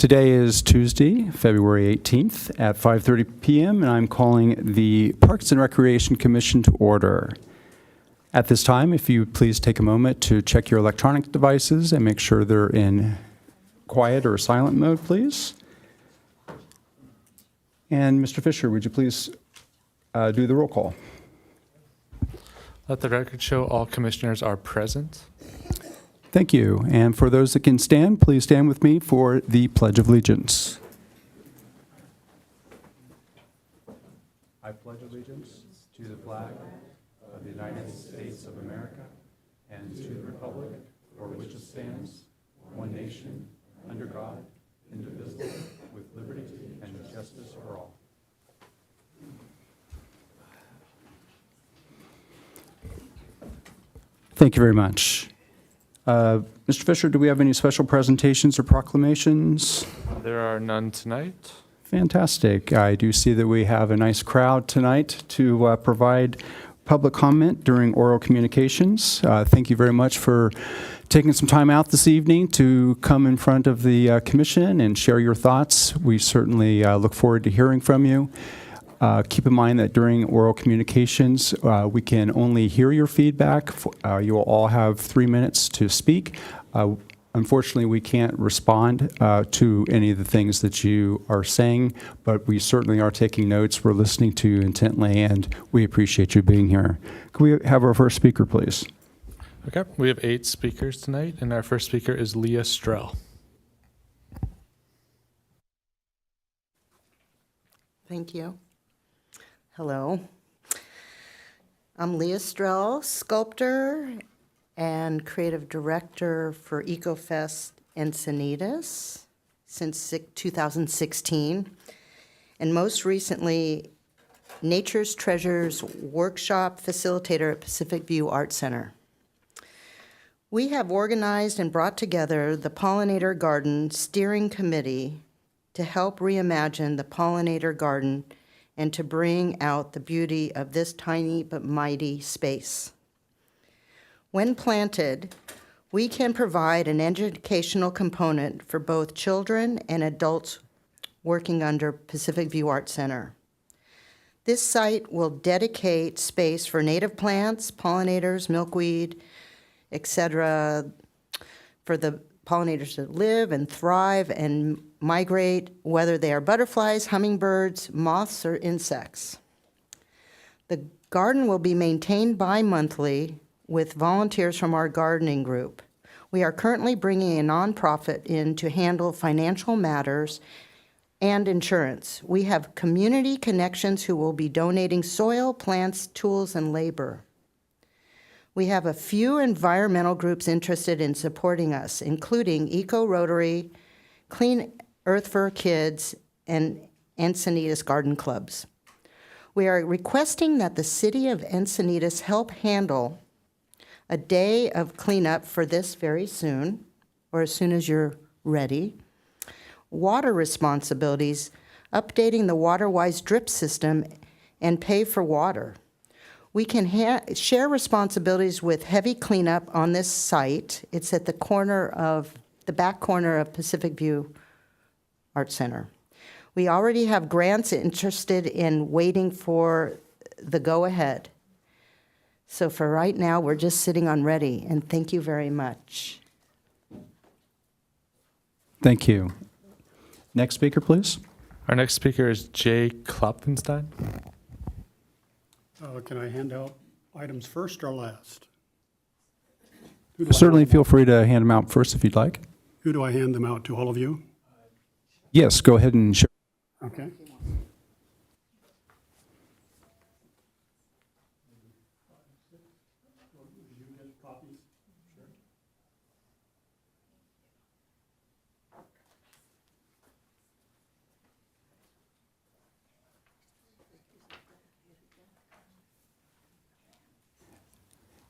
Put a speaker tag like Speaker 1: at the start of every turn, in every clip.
Speaker 1: Today is Tuesday, February 18th at 5:30 p.m., and I'm calling the Parks and Recreation Commission to order. At this time, if you please take a moment to check your electronic devices and make sure they're in quiet or silent mode, please. And Mr. Fisher, would you please do the roll call?
Speaker 2: Let the record show all commissioners are present.
Speaker 1: Thank you. And for those that can stand, please stand with me for the Pledge of Allegiance. I pledge allegiance to the flag of the United States of America and to the republic for which it stands, one nation, under God, indivisible, with liberty and justice for all. Thank you very much. Mr. Fisher, do we have any special presentations or proclamations?
Speaker 2: There are none tonight.
Speaker 1: Fantastic. I do see that we have a nice crowd tonight to provide public comment during oral communications. Thank you very much for taking some time out this evening to come in front of the commission and share your thoughts. We certainly look forward to hearing from you. Keep in mind that during oral communications, we can only hear your feedback. You will all have 3 minutes to speak. Unfortunately, we can't respond to any of the things that you are saying, but we certainly are taking notes. We're listening to you intently, and we appreciate you being here. Can we have our first speaker, please?
Speaker 2: Okay, we have 8 speakers tonight, and our first speaker is Leah Strell.
Speaker 3: Thank you. Hello. I'm Leah Strell, sculptor and creative director for EcoFest Encinitas since 2016, and most recently, Nature's Treasures workshop facilitator at Pacific View Art Center. We have organized and brought together the Pollinator Garden Steering Committee to help reimagine the pollinator garden and to bring out the beauty of this tiny but mighty space. When planted, we can provide an educational component for both children and adults working under Pacific View Art Center. This site will dedicate space for native plants, pollinators, milkweed, etc., for the pollinators to live and thrive and migrate, whether they are butterflies, hummingbirds, moths, or insects. The garden will be maintained bi-monthly with volunteers from our gardening group. We are currently bringing a nonprofit in to handle financial matters and insurance. We have community connections who will be donating soil, plants, tools, and labor. We have a few environmental groups interested in supporting us, including Eco Rotary, Clean Earth for Kids, and Encinitas Garden Clubs. We are requesting that the city of Encinitas help handle a day of cleanup for this very soon, or as soon as you're ready. Water responsibilities, updating the WaterWise drip system, and pay for water. We can share responsibilities with heavy cleanup on this site. It's at the back corner of Pacific View Art Center. We already have grants interested in waiting for the go-ahead. So for right now, we're just sitting on ready, and thank you very much.
Speaker 1: Thank you. Next speaker, please.
Speaker 2: Our next speaker is Jay Klopfenstein.
Speaker 4: Can I hand out items first or last?
Speaker 1: Certainly feel free to hand them out first if you'd like.
Speaker 4: Who do I hand them out to, all of you?
Speaker 1: Yes, go ahead and share.
Speaker 4: Okay.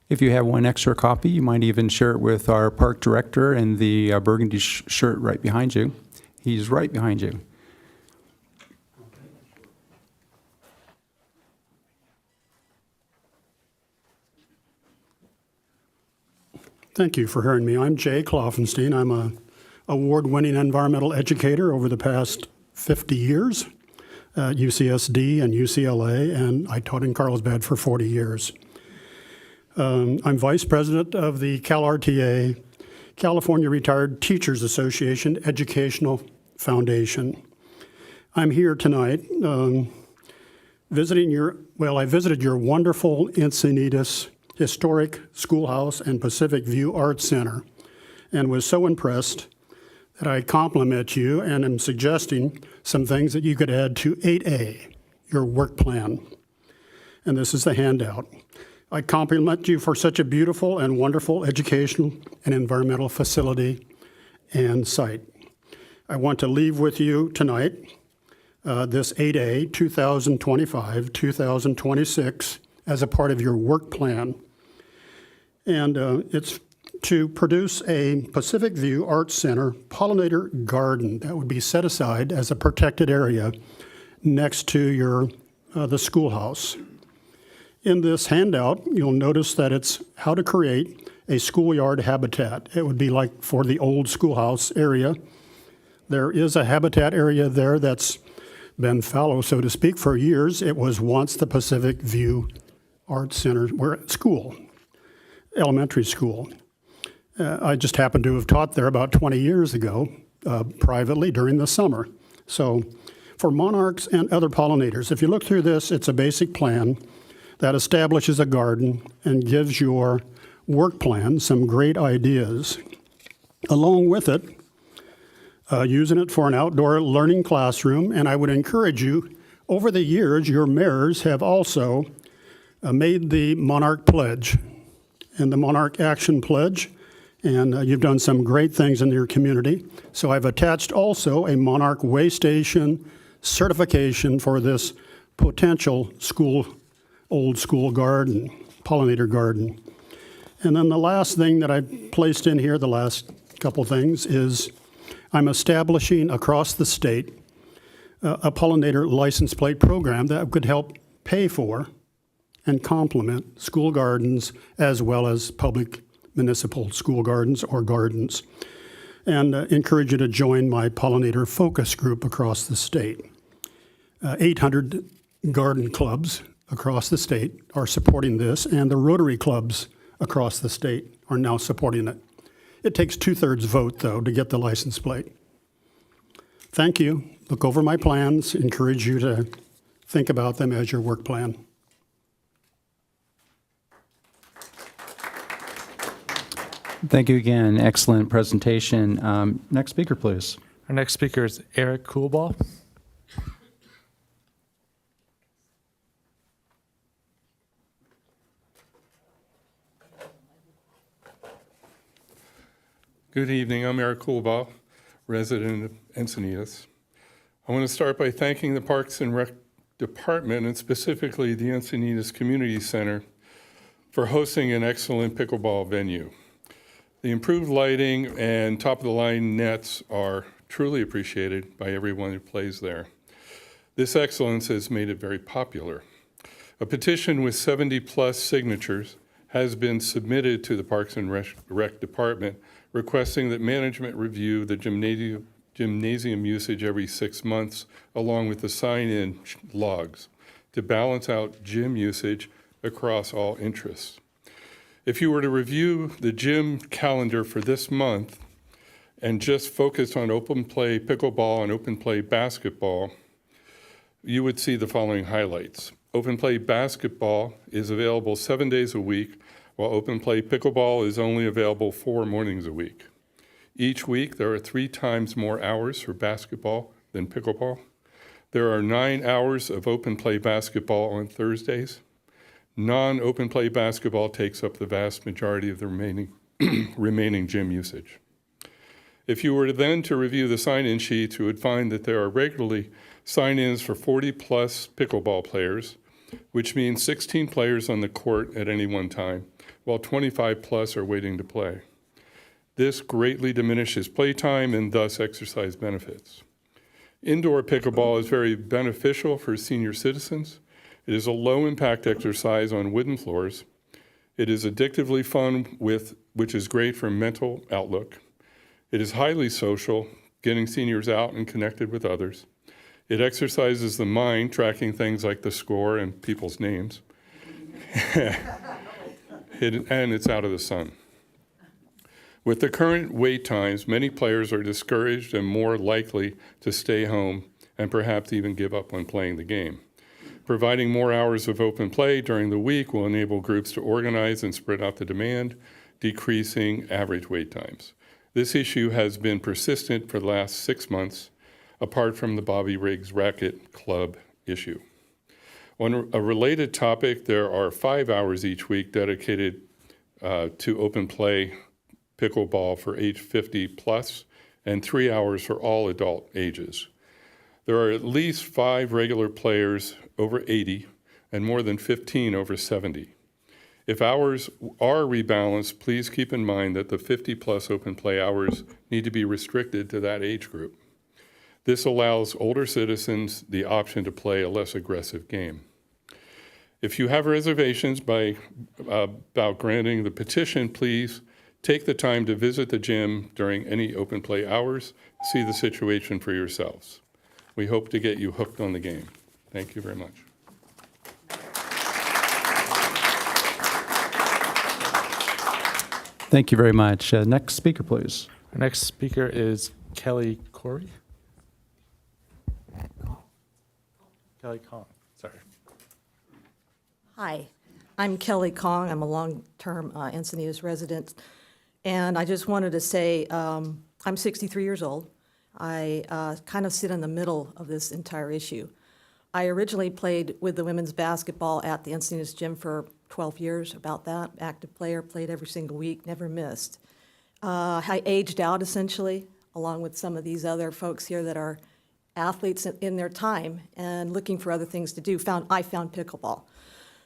Speaker 1: If you have one extra copy, you might even share it with our park director in the burgundy shirt right behind you. He's right behind you.
Speaker 4: Thank you for hearing me. I'm Jay Klopfenstein. I'm a award-winning environmental educator over the past 50 years at UCSD and UCLA, and I taught in Carlsbad for 40 years. I'm vice president of the CalRTA, California Retired Teachers Association Educational Foundation. I'm here tonight I visited your wonderful Encinitas Historic Schoolhouse and Pacific View Arts Center and was so impressed that I compliment you and am suggesting some things that you could add to 8A, your work plan. And this is the handout. I compliment you for such a beautiful and wonderful educational and environmental facility and site. I want to leave with you tonight this 8A 2025-2026 as a part of your work plan. And it's to produce a Pacific View Arts Center pollinator garden that would be set aside as a protected area next to your the schoolhouse. In this handout, you'll notice that it's how to create a schoolyard habitat. It would be like for the old schoolhouse area. There is a habitat area there that's been fallow, so to speak, for years. It was once the Pacific View Arts Center school, elementary school. I just happened to have taught there about 20 years ago, privately during the summer. So for monarchs and other pollinators, if you look through this, it's a basic plan that establishes a garden and gives your work plan some great ideas. Along with it, using it for an outdoor learning classroom, and I would encourage you, over the years, your mayors have also made the Monarch Pledge and the Monarch Action Pledge, and you've done some great things in your community. So I've attached also a Monarch Way Station certification for this potential old school garden, pollinator garden. And then the last thing that I placed in here, the last couple things, is I'm establishing across the state a pollinator license plate program that could help pay for and complement school gardens as well as public municipal school gardens or gardens, and encourage you to join my pollinator focus group across the state. 800 garden clubs across the state are supporting this, and the Rotary clubs across the state are now supporting it. It takes 2/3 vote, though, to get the license plate. Thank you. Look over my plans. Encourage you to think about them as your work plan.
Speaker 1: Thank you again. Excellent presentation. Next speaker, please.
Speaker 2: Our next speaker is Eric Coolball.
Speaker 5: Good evening. I'm Eric Coolball, resident of Encinitas. I want to start by thanking the Parks and Rec Department, and specifically the Encinitas Community Center, for hosting an excellent pickleball venue. The improved lighting and top-of-the-line nets are truly appreciated by everyone who plays there. This excellence has made it very popular. A petition with 70-plus signatures has been submitted to the Parks and Rec Department requesting that management review the gymnasium usage every 6 months, along with the sign-in logs, to balance out gym usage across all interests. If you were to review the gym calendar for this month and just focus on open play pickleball and open play basketball, you would see the following highlights. Open play basketball is available 7 days a week, while open play pickleball is only available 4 mornings a week. Each week, there are 3 times more hours for basketball than pickleball. There are 9 hours of open play basketball on Thursdays. Non-open play basketball takes up the vast majority of the remaining gym usage. If you were then to review the sign-in sheets, you would find that there are regularly sign-ins for 40-plus pickleball players, which means 16 players on the court at any one time, while 25-plus are waiting to play. This greatly diminishes playtime and thus exercise benefits. Indoor pickleball is very beneficial for senior citizens. It is a low-impact exercise on wooden floors. It is addictively fun, which is great for mental outlook. It is highly social, getting seniors out and connected with others. It exercises the mind, tracking things like the score and people's names. And it's out of the sun. With the current wait times, many players are discouraged and more likely to stay home and perhaps even give up on playing the game. Providing more hours of open play during the week will enable groups to organize and spread out the demand, decreasing average wait times. This issue has been persistent for the last 6 months, apart from the Bobby Riggs Racket Club issue. On a related topic, there are 5 hours each week dedicated to open play pickleball for age 50 plus and 3 hours for all adult ages. There are at least 5 regular players over 80 and more than 15 over 70. If hours are rebalanced, please keep in mind that the 50 plus open play hours need to be restricted to that age group. This allows older citizens the option to play a less aggressive game. If you have reservations about granting the petition, please take the time to visit the gym during any open play hours, see the situation for yourselves. We hope to get you hooked on the game. Thank you very much.
Speaker 1: Thank you very much. Next speaker, please.
Speaker 2: Our next speaker is Kelly Corey. Kelly Kong, sorry.
Speaker 6: Hi, I'm Kelly Kong. I'm a long-term Encinitas resident. And I just wanted to say, I'm 63 years old. I kind of sit in the middle of this entire issue. I originally played with the women's basketball at the Encinitas gym for 12 years, about that. Active player, played every single week, never missed. I aged out essentially, along with some of these other folks here that are athletes in their time and looking for other things to do. I found pickleball.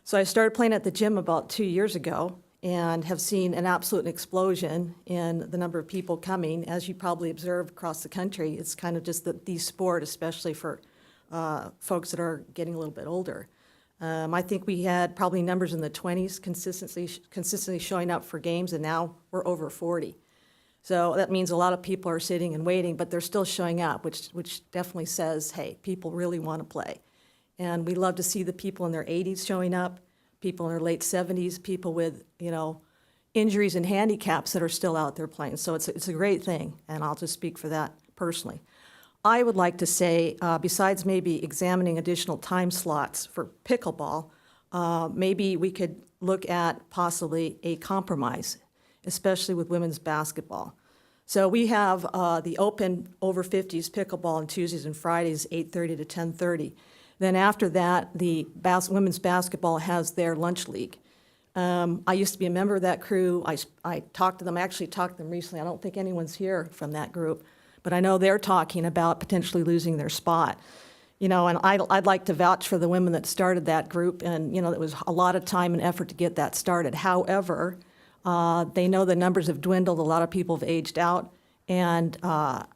Speaker 6: So I started playing at the gym about 2 years ago and have seen an absolute explosion in the number of people coming. As you probably observed across the country, it's kind of just the sport, especially for folks that are getting a little bit older. I think we had probably numbers in the 20s consistently showing up for games, and now we're over 40. So that means a lot of people are sitting and waiting, but they're still showing up, which definitely says, hey, people really want to play. And we love to see the people in their 80s showing up, people in their late 70s, people with, injuries and handicaps that are still out there playing. So it's a great thing, and I'll just speak for that personally. I would like to say, besides maybe examining additional time slots for pickleball, maybe we could look at possibly a compromise, especially with women's basketball. So we have the open over 50s pickleball on Tuesdays and Fridays, 8:30 to 10:30. Then after that, the women's basketball has their lunch league. I used to be a member of that crew. I talked to them. I actually talked to them recently. I don't think anyone's here from that group, but I know they're talking about potentially losing their spot. And I'd like to vouch for the women that started that group, and it was a lot of time and effort to get that started. However, they know the numbers have dwindled. A lot of people have aged out, and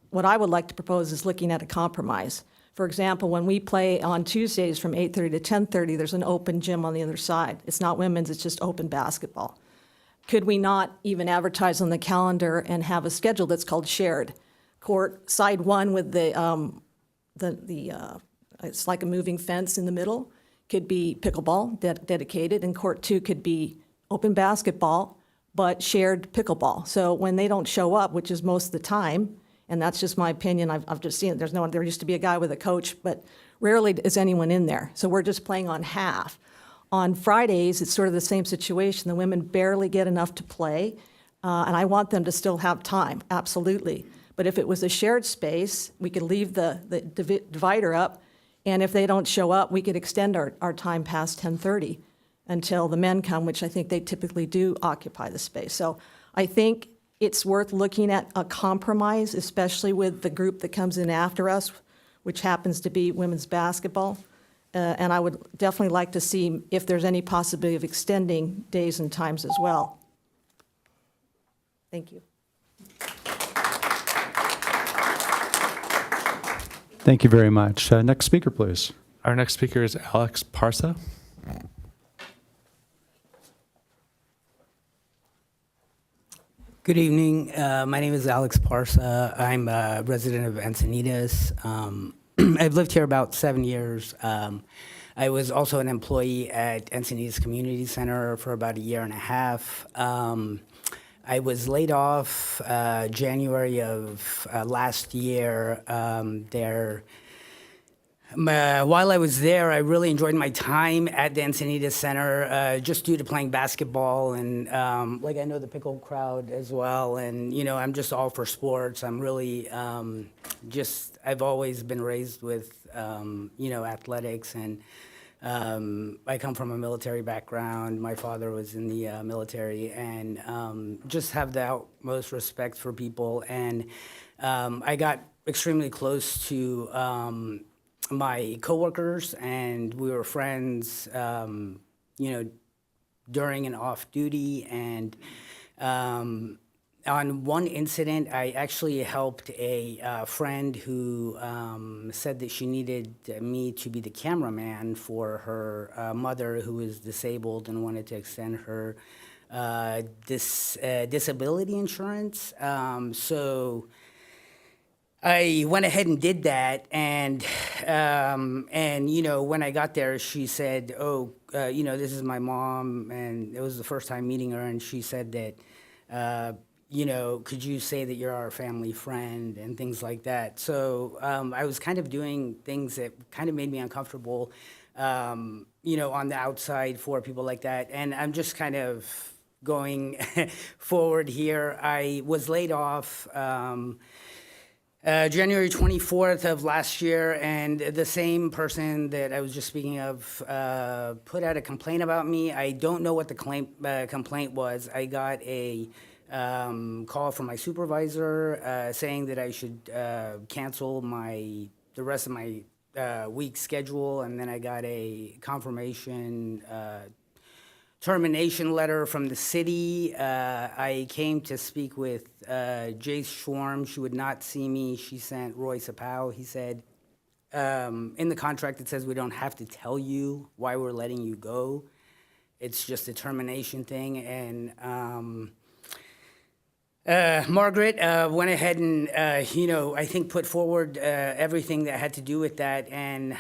Speaker 6: what I would like to propose is looking at a compromise. For example, when we play on Tuesdays from 8:30 to 10:30, there's an open gym on the other side. It's not women's, it's just open basketball. Could we not even advertise on the calendar and have a schedule that's called shared? Court side one with it's like a moving fence in the middle, could be pickleball dedicated, and court two could be open basketball, but shared pickleball. So when they don't show up, which is most of the time, and that's just my opinion, I've just seen it, there used to be a guy with a coach, but rarely is anyone in there. So we're just playing on half. On Fridays, it's sort of the same situation. The women barely get enough to play, and I want them to still have time, absolutely. But if it was a shared space, we could leave the divider up, and if they don't show up, we could extend our time past 10:30 until the men come, which I think they typically do occupy the space. So I think it's worth looking at a compromise, especially with the group that comes in after us, which happens to be women's basketball. And I would definitely like to see if there's any possibility of extending days and times as well. Thank you.
Speaker 1: Thank you very much. Next speaker, please.
Speaker 2: Our next speaker is Alex Parsa.
Speaker 7: Good evening. My name is Alex Parsa. I'm a resident of Encinitas. I've lived here about 7 years. I was also an employee at Encinitas Community Center for about a year and a half. I was laid off January of last year there. While I was there, I really enjoyed my time at the Encinitas Center, just due to playing basketball and like I know the pickle crowd as well. And you know, I'm just all for sports. I'm really I've always been raised with you know, athletics, and I come from a military background. My father was in the military, and just have the utmost respect for people. And I got extremely close to my coworkers, and we were friends, you know, during and off duty. And on one incident, I actually helped a friend who said that she needed me to be the cameraman for her mother, who was disabled and wanted to extend her disability insurance. So I went ahead and did that, and you know, when I got there, she said, "Oh, you know, this is my mom," and it was the first time meeting her, and she said that, you know, could you say that you're our family friend and things like that. So I was kind of doing things that kind of made me uncomfortable, you know, on the outside for people like that, and I'm just kind of going forward here. I was laid off January 24th of last year, and the same person that I was just speaking of put out a complaint about me. I don't know what the complaint was. I got a call from my supervisor saying that I should cancel the rest of my week schedule, and then I got a confirmation termination letter from the city. I came to speak with Jace Schwarm. She would not see me. She sent Roy Sapow. He said, in the contract it says we don't have to tell you why we're letting you go. It's just a termination thing. And Margaret went ahead and, you know, I think put forward everything that had to do with that. And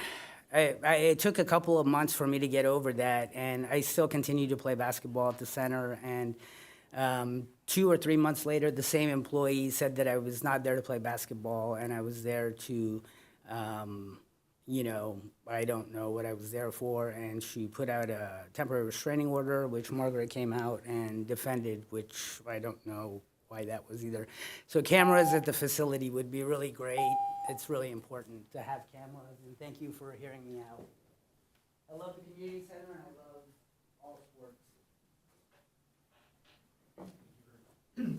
Speaker 7: it took a couple of months for me to get over that, and I still continue to play basketball at the center. And 2 or 3 months later, the same employee said that I was not there to play basketball, and I was there to, you know, I don't know what I was there for. And she put out a temporary restraining order, which Margaret came out and defended, which I don't know why that was either. So cameras at the facility would be really great. It's really important to have cameras, and thank you for hearing me out. I love the community center, and I love all sports.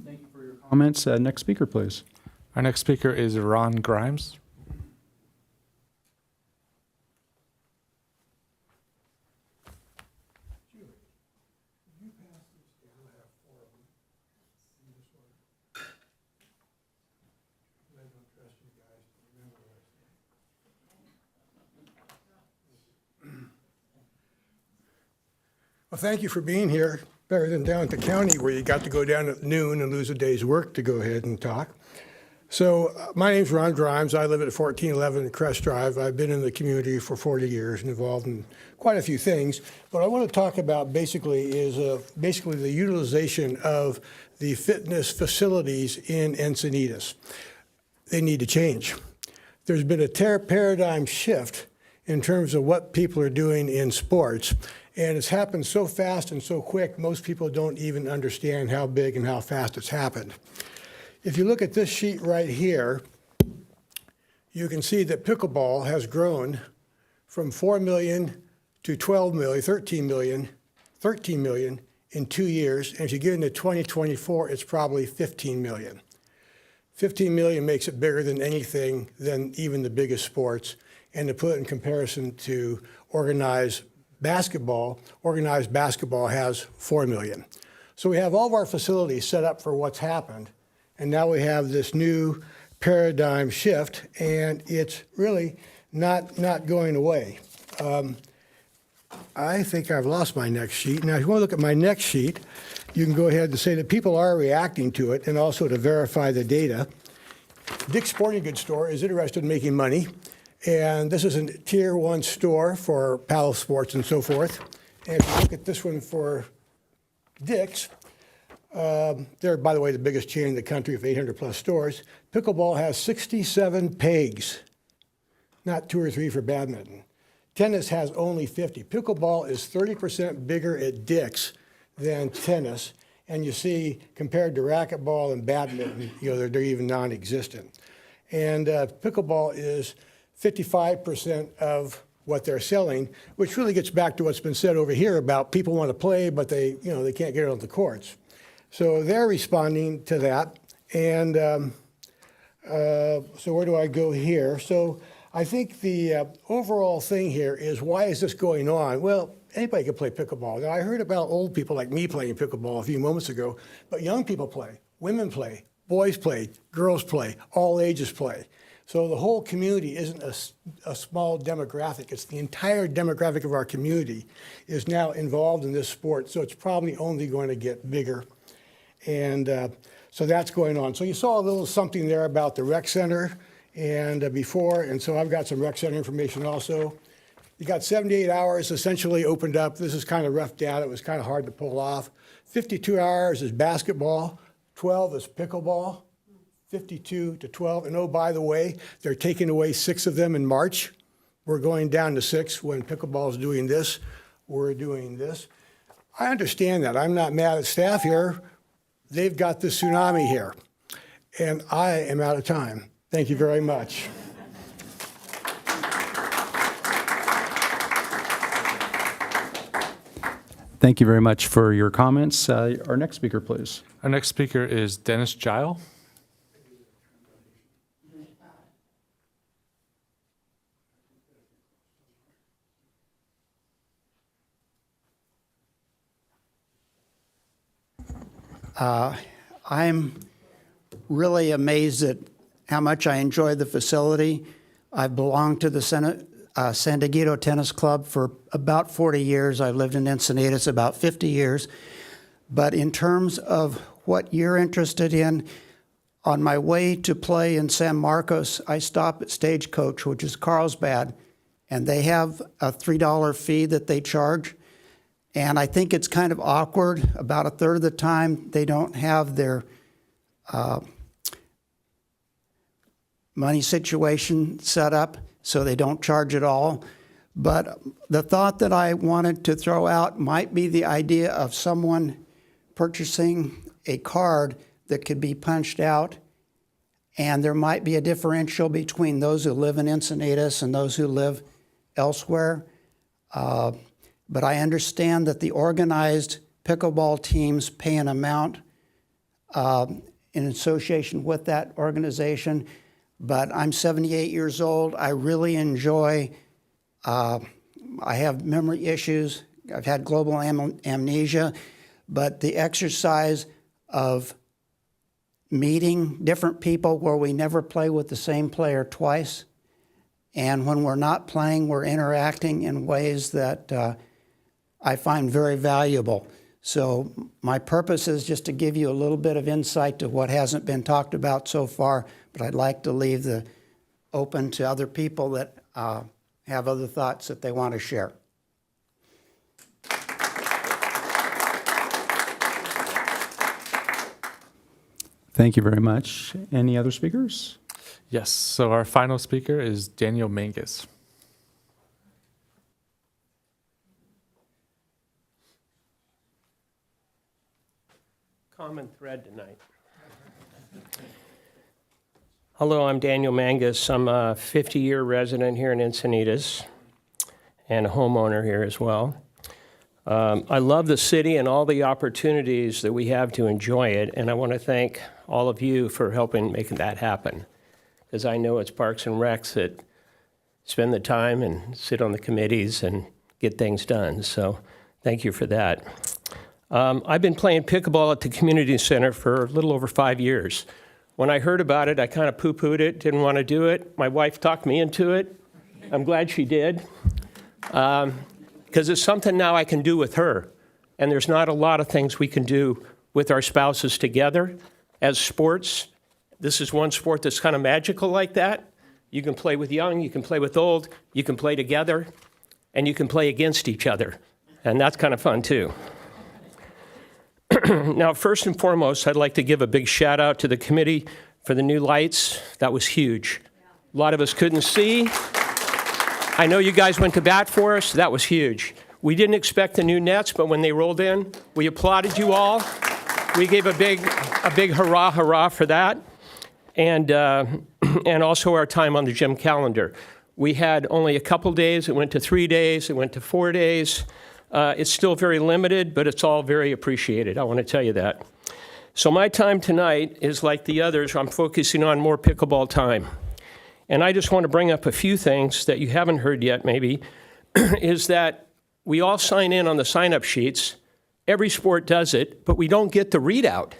Speaker 1: Thank you for your comments. Next speaker, please.
Speaker 2: Our next speaker is Ron Grimes.
Speaker 8: Well, thank you for being here. Better than down at the county where you got to go down at noon and lose a day's work to go ahead and talk. So my name's Ron Grimes. I live at 1411 Crest Drive. I've been in the community for 40 years and involved in quite a few things. What I want to talk about basically is the utilization of the fitness facilities in Encinitas. They need to change. There's been a paradigm shift in terms of what people are doing in sports. And it's happened so fast and so quick, most people don't even understand how big and how fast it's happened. If you look at this sheet right here, you can see that pickleball has grown from 4 million to 12 million, 13 million in 2 years. And if you get into 2024, it's probably 15 million. 15 million makes it bigger than anything, than even the biggest sports. And to put it in comparison to organized basketball has 4 million. So we have all of our facilities set up for what's happened, and now we have this new paradigm shift, and it's really not going away. I think I've lost my next sheet. Now, if you want to look at my next sheet, you can go ahead and say that people are reacting to it and also to verify the data. Dick's Sporting Goods store is interested in making money, and this is a tier 1 store for paddle sports and so forth. And if you look at this one for Dick's, they're, by the way, the biggest chain in the country with 800 plus stores. Pickleball has 67 pegs, not 2 or 3 for badminton. Tennis has only 50. Pickleball is 30% bigger at Dick's than tennis. And you see, compared to racquetball and badminton, they're even non-existent. And pickleball is 55% of what they're selling, which really gets back to what's been said over here about people want to play, but they can't get it on the courts. So they're responding to that. And so where do I go here? So I think the overall thing here is, why is this going on? Well, anybody can play pickleball. Now, I heard about old people like me playing pickleball a few moments ago, but young people play, women play, boys play, girls play, all ages play. So the whole community isn't a small demographic. It's the entire demographic of our community is now involved in this sport. So it's probably only going to get bigger. And so that's going on. So you saw a little something there about the rec center and before, and so I've got some rec center information also. You got 78 hours essentially opened up. This is kind of rough data. It was kind of hard to pull off. 52 hours is basketball. 12 is pickleball. 52 to 12. And oh, by the way, they're taking away 6 of them in March. We're going down to 6 when pickleball is doing this. We're doing this. I understand that. I'm not mad at staff here. They've got the tsunami here. And I am out of time. Thank you very much.
Speaker 1: Thank you very much for your comments. Our next speaker, please.
Speaker 2: Our next speaker is Dennis Gile.
Speaker 9: I'm really amazed at how much I enjoy the facility. I've belonged to the San Diego Tennis Club for about 40 years. I've lived in Encinitas about 50 years. But in terms of what you're interested in, on my way to play in San Marcos, I stop at Stagecoach, which is Carlsbad, and they have a $3 fee that they charge. And I think it's kind of awkward. About a third of the time, they don't have their money situation set up, so they don't charge at all. But the thought that I wanted to throw out might be the idea of someone purchasing a card that could be punched out, and there might be a differential between those who live in Encinitas and those who live elsewhere. But I understand that the organized pickleball teams pay an amount in association with that organization. But I'm 78 years old. I really enjoy, I have memory issues. I've had global amnesia. But the exercise of meeting different people where we never play with the same player twice, and when we're not playing, we're interacting in ways that I find very valuable. So my purpose is just to give you a little bit of insight to what hasn't been talked about so far, but I'd like to leave the open to other people that have other thoughts that they want to share.
Speaker 1: Thank you very much. Any other speakers?
Speaker 2: Yes, so our final speaker is Daniel Mangus.
Speaker 10: Common thread tonight. Hello, I'm Daniel Mangus. I'm a 50-year resident here in Encinitas and a homeowner here as well. I love the city and all the opportunities that we have to enjoy it, and I want to thank all of you for helping make that happen, because I know it's Parks and Recs that spend the time and sit on the committees and get things done, so thank you for that. I've been playing pickleball at the community center for a little over 5 years. When I heard about it, I kind of poo-pooed it, didn't want to do it. My wife talked me into it. I'm glad she did, because it's something now I can do with her. and there's not a lot of things we can do with our spouses together as sports. This is one sport that's kind of magical like that. You can play with young, you can play with old, you can play together, and you can play against each other. And that's kind of fun too. Now, first and foremost, I'd like to give a big shout out to the committee for the new lights. That was huge. A lot of us couldn't see. I know you guys went to bat for us. That was huge. We didn't expect the new nets, but when they rolled in, we applauded you all. We gave a big hurrah, hurrah for that. And also our time on the gym calendar. We had only a couple days. It went to 3 days. It went to 4 days. It's still very limited, but it's all very appreciated. I want to tell you that. So my time tonight is like the others. I'm focusing on more pickleball time. And I just want to bring up a few things that you haven't heard yet, maybe, is that we all sign in on the sign-up sheets. Every sport does it, but we don't get the readout.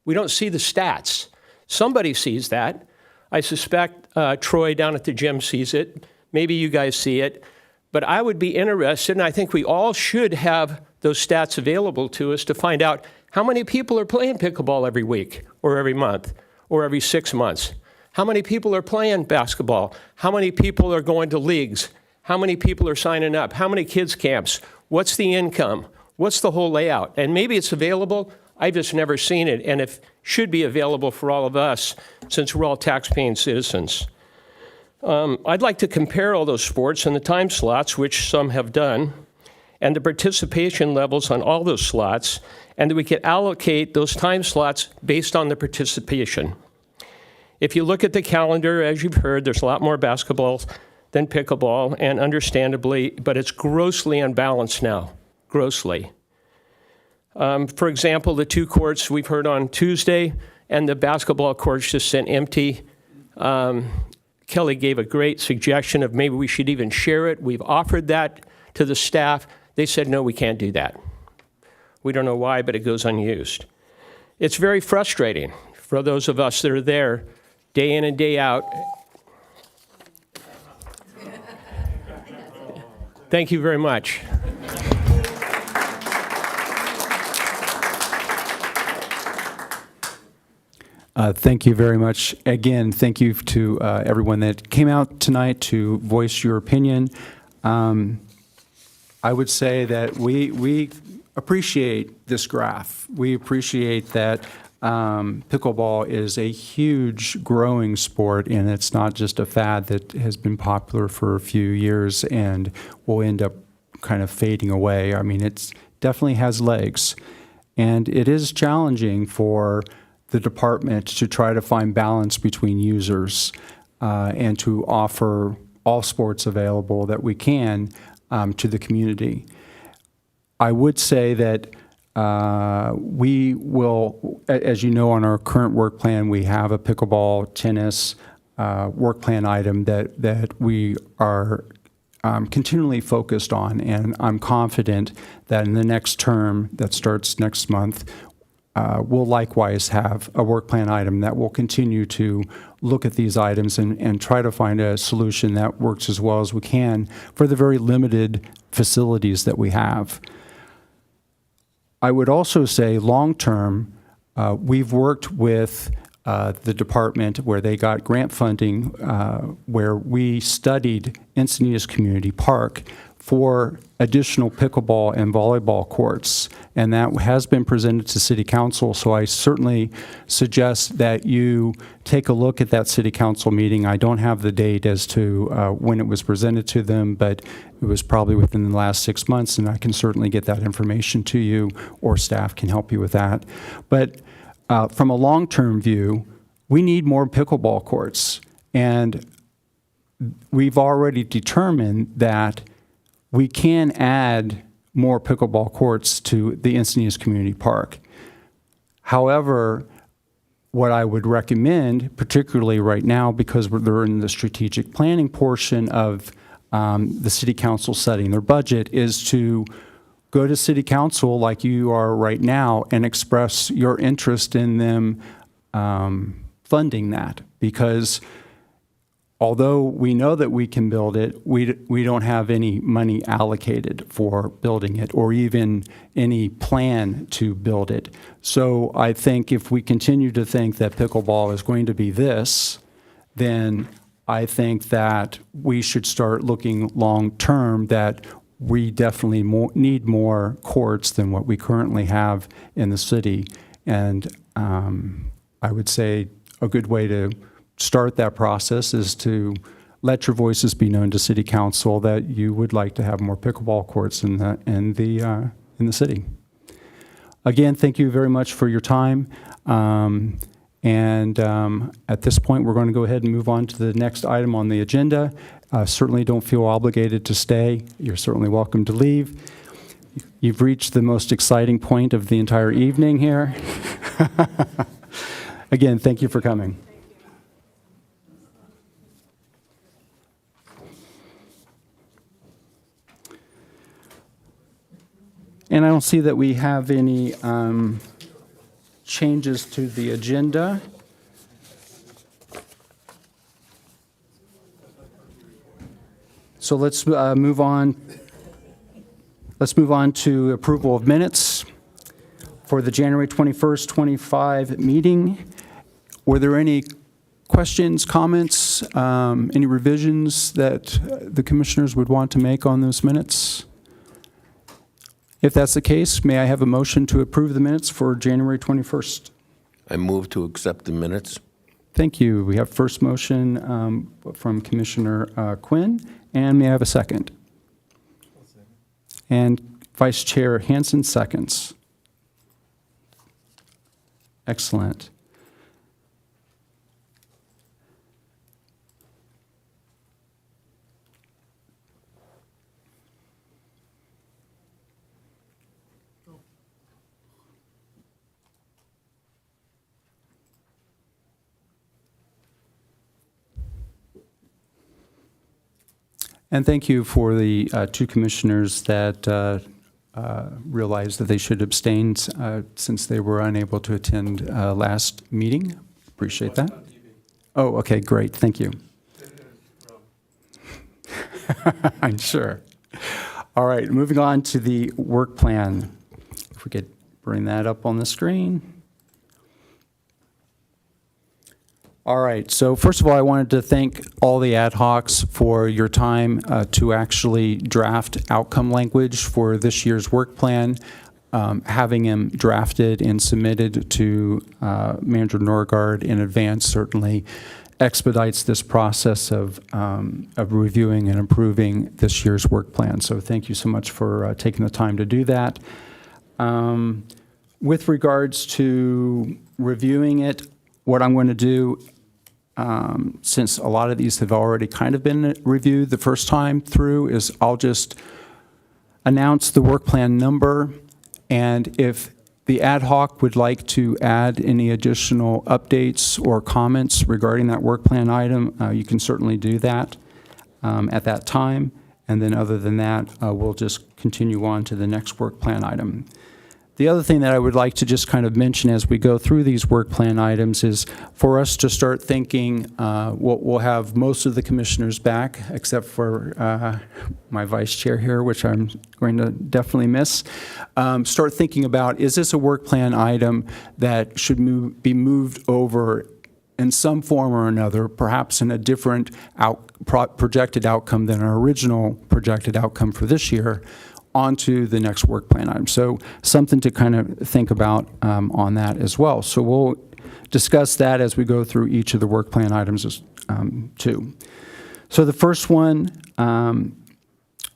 Speaker 10: We don't see the stats. Somebody sees that. I suspect Troy down at the gym sees it. Maybe you guys see it. But I would be interested, and I think we all should have those stats available to us to find out how many people are playing pickleball every week or every month or every 6 months. How many people are playing basketball? How many people are going to leagues? How many people are signing up? How many kids camps? What's the income? What's the whole layout? And maybe it's available. I've just never seen it, and it should be available for all of us since we're all tax-paying citizens. I'd like to compare all those sports and the time slots, which some have done, and the participation levels on all those slots, and that we could allocate those time slots based on the participation. If you look at the calendar, as you've heard, there's a lot more basketball than pickleball, and understandably, but it's grossly unbalanced now, grossly. For example, the 2 courts we've heard on Tuesday, and the basketball courts just sent empty. Kelly gave a great suggestion of maybe we should even share it. We've offered that to the staff. They said, no, we can't do that. We don't know why, but it goes unused. It's very frustrating for those of us that are there day in and day out. Thank you very much.
Speaker 1: Thank you very much. Again, thank you to everyone that came out tonight to voice your opinion. I would say that we appreciate this graph. We appreciate that pickleball is a huge growing sport, and it's not just a fad that has been popular for a few years and will end up kind of fading away. I mean, it definitely has legs, and it is challenging for the department to try to find balance between users and to offer all sports available that we can to the community. I would say that we will, as you know, on our current work plan, we have a pickleball, tennis work plan item that we are continually focused on, and I'm confident that in the next term that starts next month, we'll likewise have a work plan item that will continue to look at these items and try to find a solution that works as well as we can for the very limited facilities that we have. I would also say long-term, we've worked with the department where they got grant funding, where we studied Encinitas Community Park for additional pickleball and volleyball courts, and that has been presented to City Council. So I certainly suggest that you take a look at that City Council meeting. I don't have the date as to when it was presented to them, but it was probably within the last 6 months, and I can certainly get that information to you, or staff can help you with that. But from a long-term view, we need more pickleball courts, and we've already determined that we can add more pickleball courts to the Encinitas Community Park. However, what I would recommend, particularly right now, because they're in the strategic planning portion of the City Council setting their budget, is to go to City Council like you are right now and express your interest in them funding that, because although we know that we can build it, we don't have any money allocated for building it or even any plan to build it. So I think if we continue to think that pickleball is going to be this, then I think that we should start looking long-term that we definitely need more courts than what we currently have in the city. And I would say a good way to start that process is to let your voices be known to City Council that you would like to have more pickleball courts in the city. Again, thank you very much for your time. At this point, we're going to go ahead and move on to the next item on the agenda. Certainly don't feel obligated to stay. You're certainly welcome to leave. You've reached the most exciting point of the entire evening here. Again, thank you for coming. And I don't see that we have any changes to the agenda. So let's move on. Let's move on to approval of minutes for the January 21st, 25 meeting. Were there any questions, comments, any revisions that the commissioners would want to make on those minutes? If that's the case, may I have a motion to approve the minutes for January 21st?
Speaker 11: I move to accept the minutes.
Speaker 1: Thank you. We have first motion from Commissioner Quinn, and may I have a second? And Vice Chair Hansen seconds. Excellent. And thank you for the two commissioners that realized that they should abstain since they were unable to attend last meeting. Appreciate that. Oh, okay, great. Thank you. I'm sure. All right, moving on to the work plan. If we could bring that up on the screen. All right, so first of all, I wanted to thank all the ad hocs for your time to actually draft outcome language for this year's work plan. Having them drafted and submitted to Manager Norgard in advance certainly expedites this process of reviewing and improving this year's work plan. So thank you so much for taking the time to do that. With regards to reviewing it, what I'm going to do, since a lot of these have already kind of been reviewed the first time through, is I'll just announce the work plan number, and if the ad hoc would like to add any additional updates or comments regarding that work plan item, you can certainly do that at that time. And then other than that, we'll just continue on to the next work plan item. The other thing that I would like to just kind of mention as we go through these work plan items is for us to start thinking, we'll have most of the commissioners back, except for my vice chair here, which I'm going to definitely miss. Start thinking about, is this a work plan item that should be moved over in some form or another, perhaps in a different projected outcome than our original projected outcome for this year, onto the next work plan item. So something to kind of think about on that as well. So we'll discuss that as we go through each of the work plan items too. So the first one,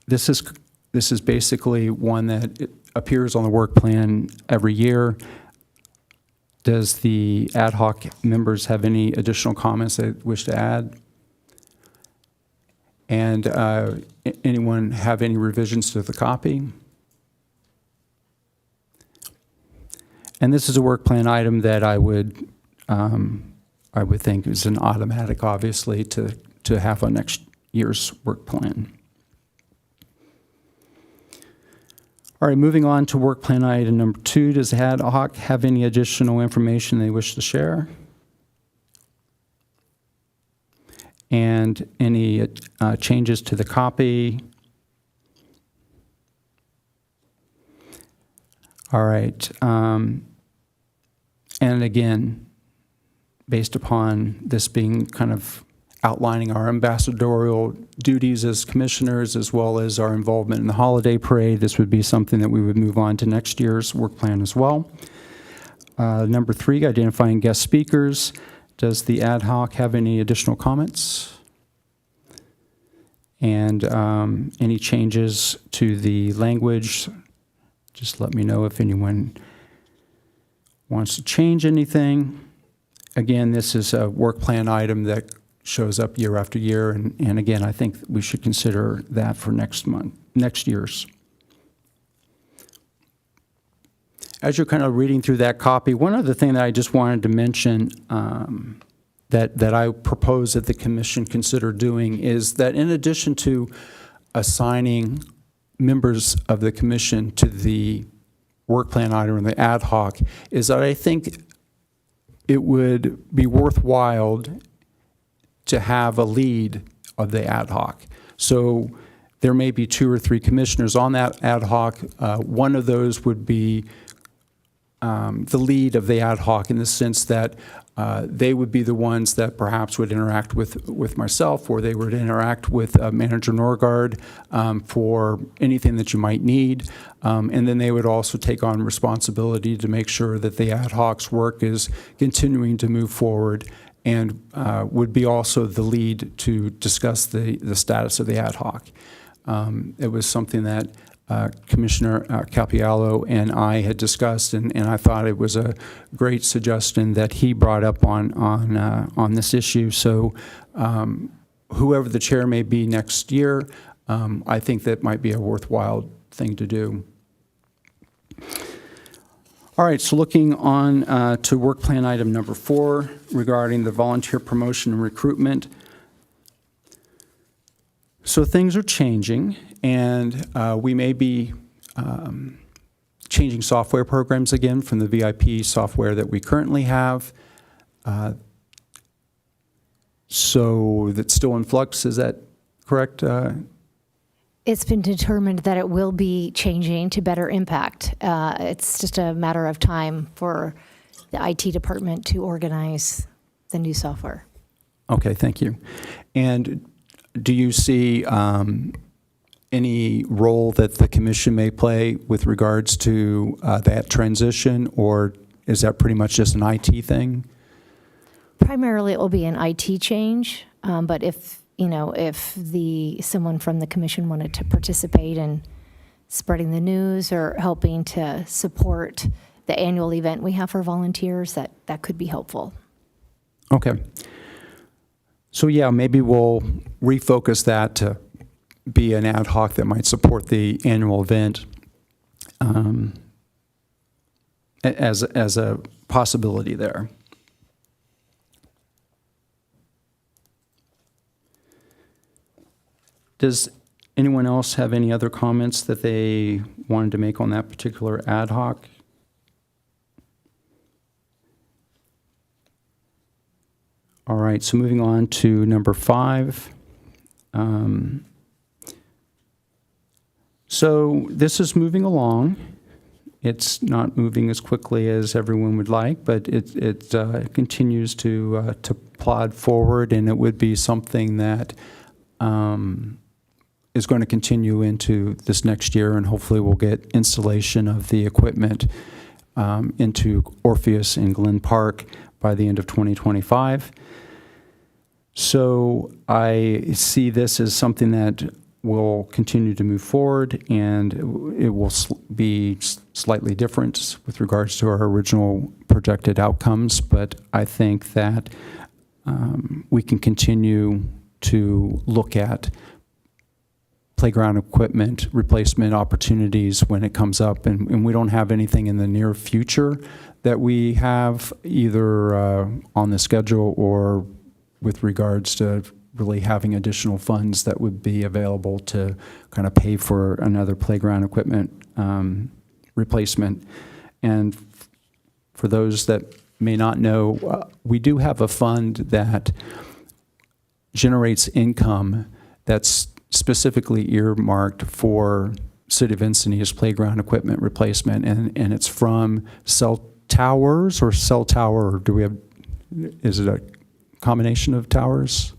Speaker 1: this is basically one that appears on the work plan every year. Does the ad hoc members have any additional comments they wish to add? And anyone have any revisions to the copy? And this is a work plan item that I would think is an automatic, obviously, to have on next year's work plan. All right, moving on to work plan item number 2. Does ad hoc have any additional information they wish to share? And any changes to the copy? All right. And again, based upon this being kind of outlining our ambassadorial duties as commissioners, as well as our involvement in the holiday parade, this would be something that we would move on to next year's work plan as well. Number 3, identifying guest speakers. Does the ad hoc have any additional comments? And any changes to the language? Just let me know if anyone wants to change anything. Again, this is a work plan item that shows up year after year, and again, I think we should consider that for next year's. As you're kind of reading through that copy, one other thing that I just wanted to mention that I propose that the commission consider doing is that in addition to assigning members of the commission to the work plan item and the ad hoc, is that I think it would be worthwhile to have a lead of the ad hoc. So there may be 2 or 3 commissioners on that ad hoc. One of those would be the lead of the ad hoc in the sense that they would be the ones that perhaps would interact with myself, or they would interact with Manager Norgard for anything that you might need. And then they would also take on responsibility to make sure that the ad hoc's work is continuing to move forward, and would be also the lead to discuss the status of the ad hoc. It was something that Commissioner Capiello and I had discussed, and I thought it was a great suggestion that he brought up on this issue. So whoever the chair may be next year, I think that might be a worthwhile thing to do. All right, so looking on to work plan item number 4 regarding the volunteer promotion and recruitment. So things are changing, and we may be changing software programs again from the VIP software that we currently have. So that's still in flux, is that correct?
Speaker 12: It's been determined that it will be changing to better impact. It's just a matter of time for the IT department to organize the new software.
Speaker 1: Okay, thank you. And do you see any role that the commission may play with regards to that transition, or is that pretty much just an IT thing?
Speaker 12: Primarily, it will be an IT change, but if someone from the commission wanted to participate in spreading the news or helping to support the annual event we have for volunteers, that could be helpful.
Speaker 1: Okay. So yeah, maybe we'll refocus that to be an ad hoc that might support the annual event as a possibility there. Does anyone else have any other comments that they wanted to make on that particular ad hoc? All right, so moving on to number 5. So this is moving along. It's not moving as quickly as everyone would like, but it continues to plod forward, and it would be something that is going to continue into this next year, and hopefully we'll get installation of the equipment into Orpheus in Glen Park by the end of 2025. So I see this as something that will continue to move forward, and it will be slightly different with regards to our original projected outcomes, but I think that we can continue to look at playground equipment replacement opportunities when it comes up, and we don't have anything in the near future that we have either on the schedule or with regards to really having additional funds that would be available to kind of pay for another playground equipment replacement. And for those that may not know, we do have a fund that generates income that's specifically earmarked for City of Encinitas playground equipment replacement, and it's from cell towers or cell tower, or is it a combination of towers?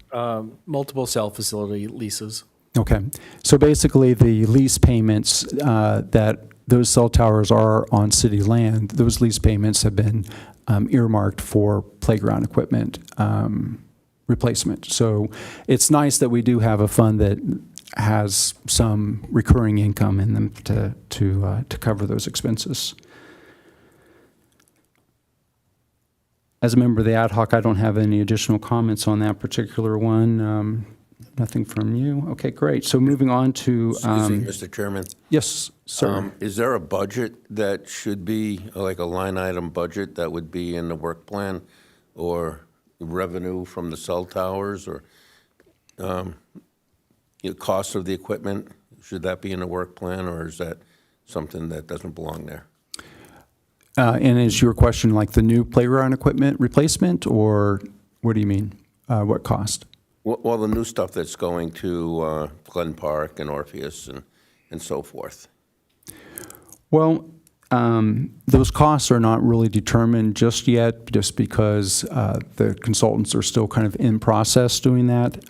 Speaker 13: Multiple cell facility leases.
Speaker 1: Okay, so basically the lease payments that those cell towers are on city land, those lease payments have been earmarked for playground equipment replacement. So it's nice that we do have a fund that has some recurring income in them to cover those expenses. As a member of the ad hoc, I don't have any additional comments on that particular one. Nothing from you. Okay, great. So moving on to...
Speaker 11: Excuse me, Mr. Chairman.
Speaker 1: Yes, sir.
Speaker 11: Is there a budget that should be, like a line item budget that would be in the work plan, or revenue from the cell towers, or cost of the equipment? Should that be in the work plan, or is that something that doesn't belong there?
Speaker 1: And is your question like the new playground equipment replacement, or what do you mean? What cost?
Speaker 11: Well, the new stuff that's going to Glen Park and Orpheus and so forth.
Speaker 1: Well, those costs are not really determined just yet, just because the consultants are still kind of in process doing that.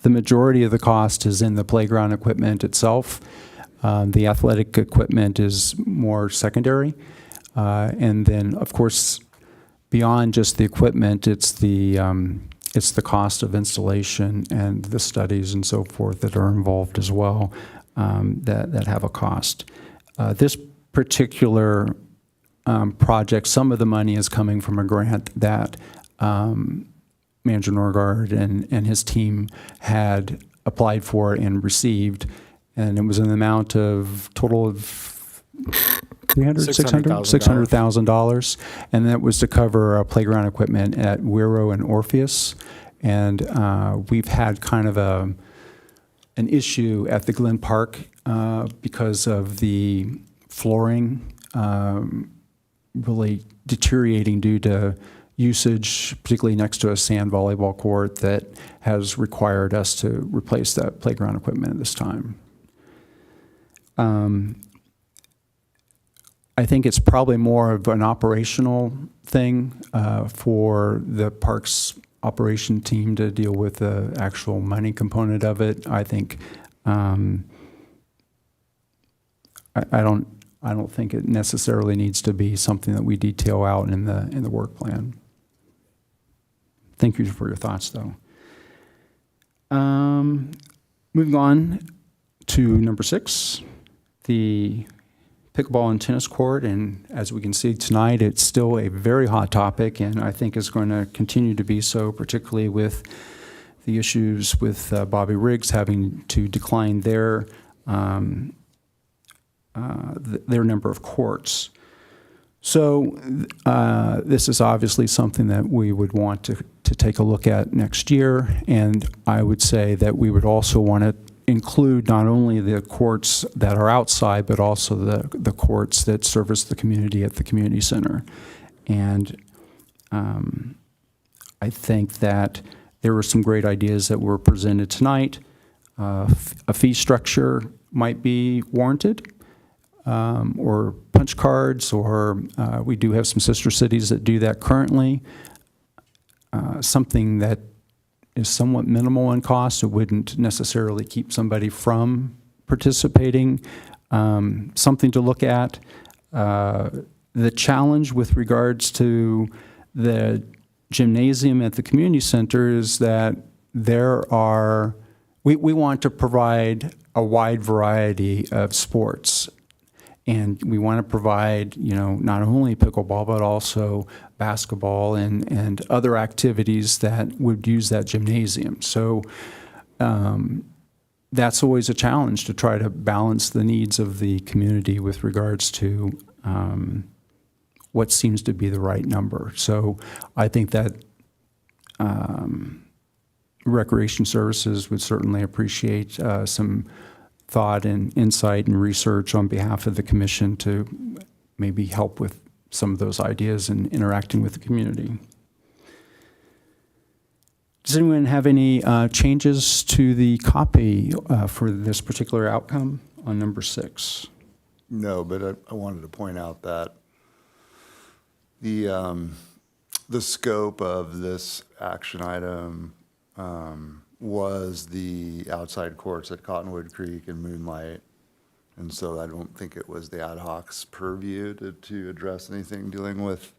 Speaker 1: The majority of the cost is in the playground equipment itself. The athletic equipment is more secondary. And then, of course, beyond just the equipment, it's the cost of installation and the studies and so forth that are involved as well, that have a cost. This particular project, some of the money is coming from a grant that Manager Norgard and his team had applied for and received, and it was an amount of total of $600,000, and that was to cover playground equipment at Wiro and Orpheus. And we've had kind of an issue at the Glen Park because of the flooring really deteriorating due to usage, particularly next to a sand volleyball court, that has required us to replace that playground equipment at this time. I think it's probably more of an operational thing for the parks operation team to deal with the actual money component of it. I think I don't think it necessarily needs to be something that we detail out in the work plan. Thank you for your thoughts, though. Moving on to number 6, the pickleball and tennis court, and as we can see tonight, it's still a very hot topic, and I think is going to continue to be so, particularly with the issues with Bobby Riggs having to decline their number of courts. So this is obviously something that we would want to take a look at next year, and I would say that we would also want to include not only the courts that are outside, but also the courts that service the community at the community center. And I think that there were some great ideas that were presented tonight. A fee structure might be warranted, or punch cards, or we do have some sister cities that do that currently. Something that is somewhat minimal in cost. It wouldn't necessarily keep somebody from participating. Something to look at. The challenge with regards to the gymnasium at the community center is that we want to provide a wide variety of sports. And we want to provide, not only pickleball, but also basketball and other activities that would use that gymnasium. So that's always a challenge, to try to balance the needs of the community with regards to what seems to be the right number. So I think that Recreation Services would certainly appreciate some thought and insight and research on behalf of the commission to maybe help with some of those ideas and interacting with the community. Does anyone have any changes to the copy for this particular outcome on number 6?
Speaker 14: No, but I wanted to point out that the scope of this action item was the outside courts at Cottonwood Creek and Moonlight. And so I don't think it was the ad hoc's purview to address anything dealing with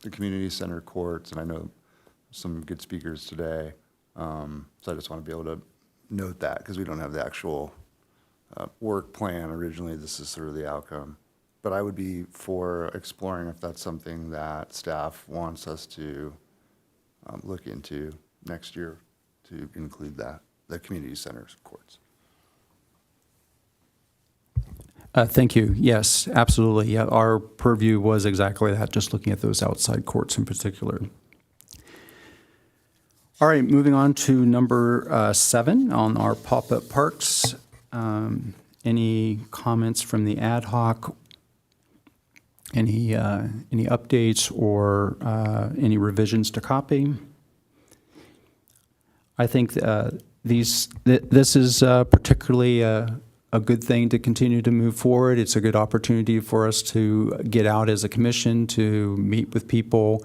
Speaker 14: the community center courts. And I know some good speakers today. So I just want to be able to note that because we don't have the actual work plan originally. This is sort of the outcome. But I would be for exploring if that's something that staff wants us to look into next year to include that, the community centers courts.
Speaker 1: Thank you. Yes, absolutely. Yeah, our purview was exactly that, just looking at those outside courts in particular. All right, moving on to number 7 on our pop-up parks. Any comments from the ad hoc? Any updates or any revisions to copy? I think this is particularly a good thing to continue to move forward. It's a good opportunity for us to get out as a commission, to meet with people,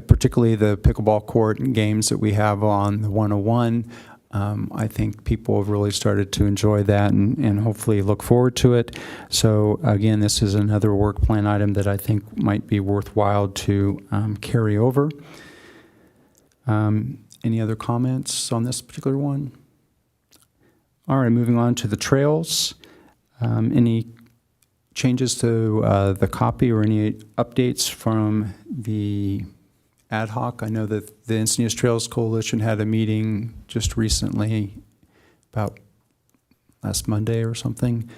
Speaker 1: particularly the pickleball court and games that we have on the 101. I think people have really started to enjoy that and hopefully look forward to it. So again, this is another work plan item that I think might be worthwhile to carry over. Any other comments on this particular one? All right, moving on to the trails. Any changes to the copy or any updates from the ad hoc? I know that the Encinitas Trails Coalition had a meeting just recently, about last Monday or something.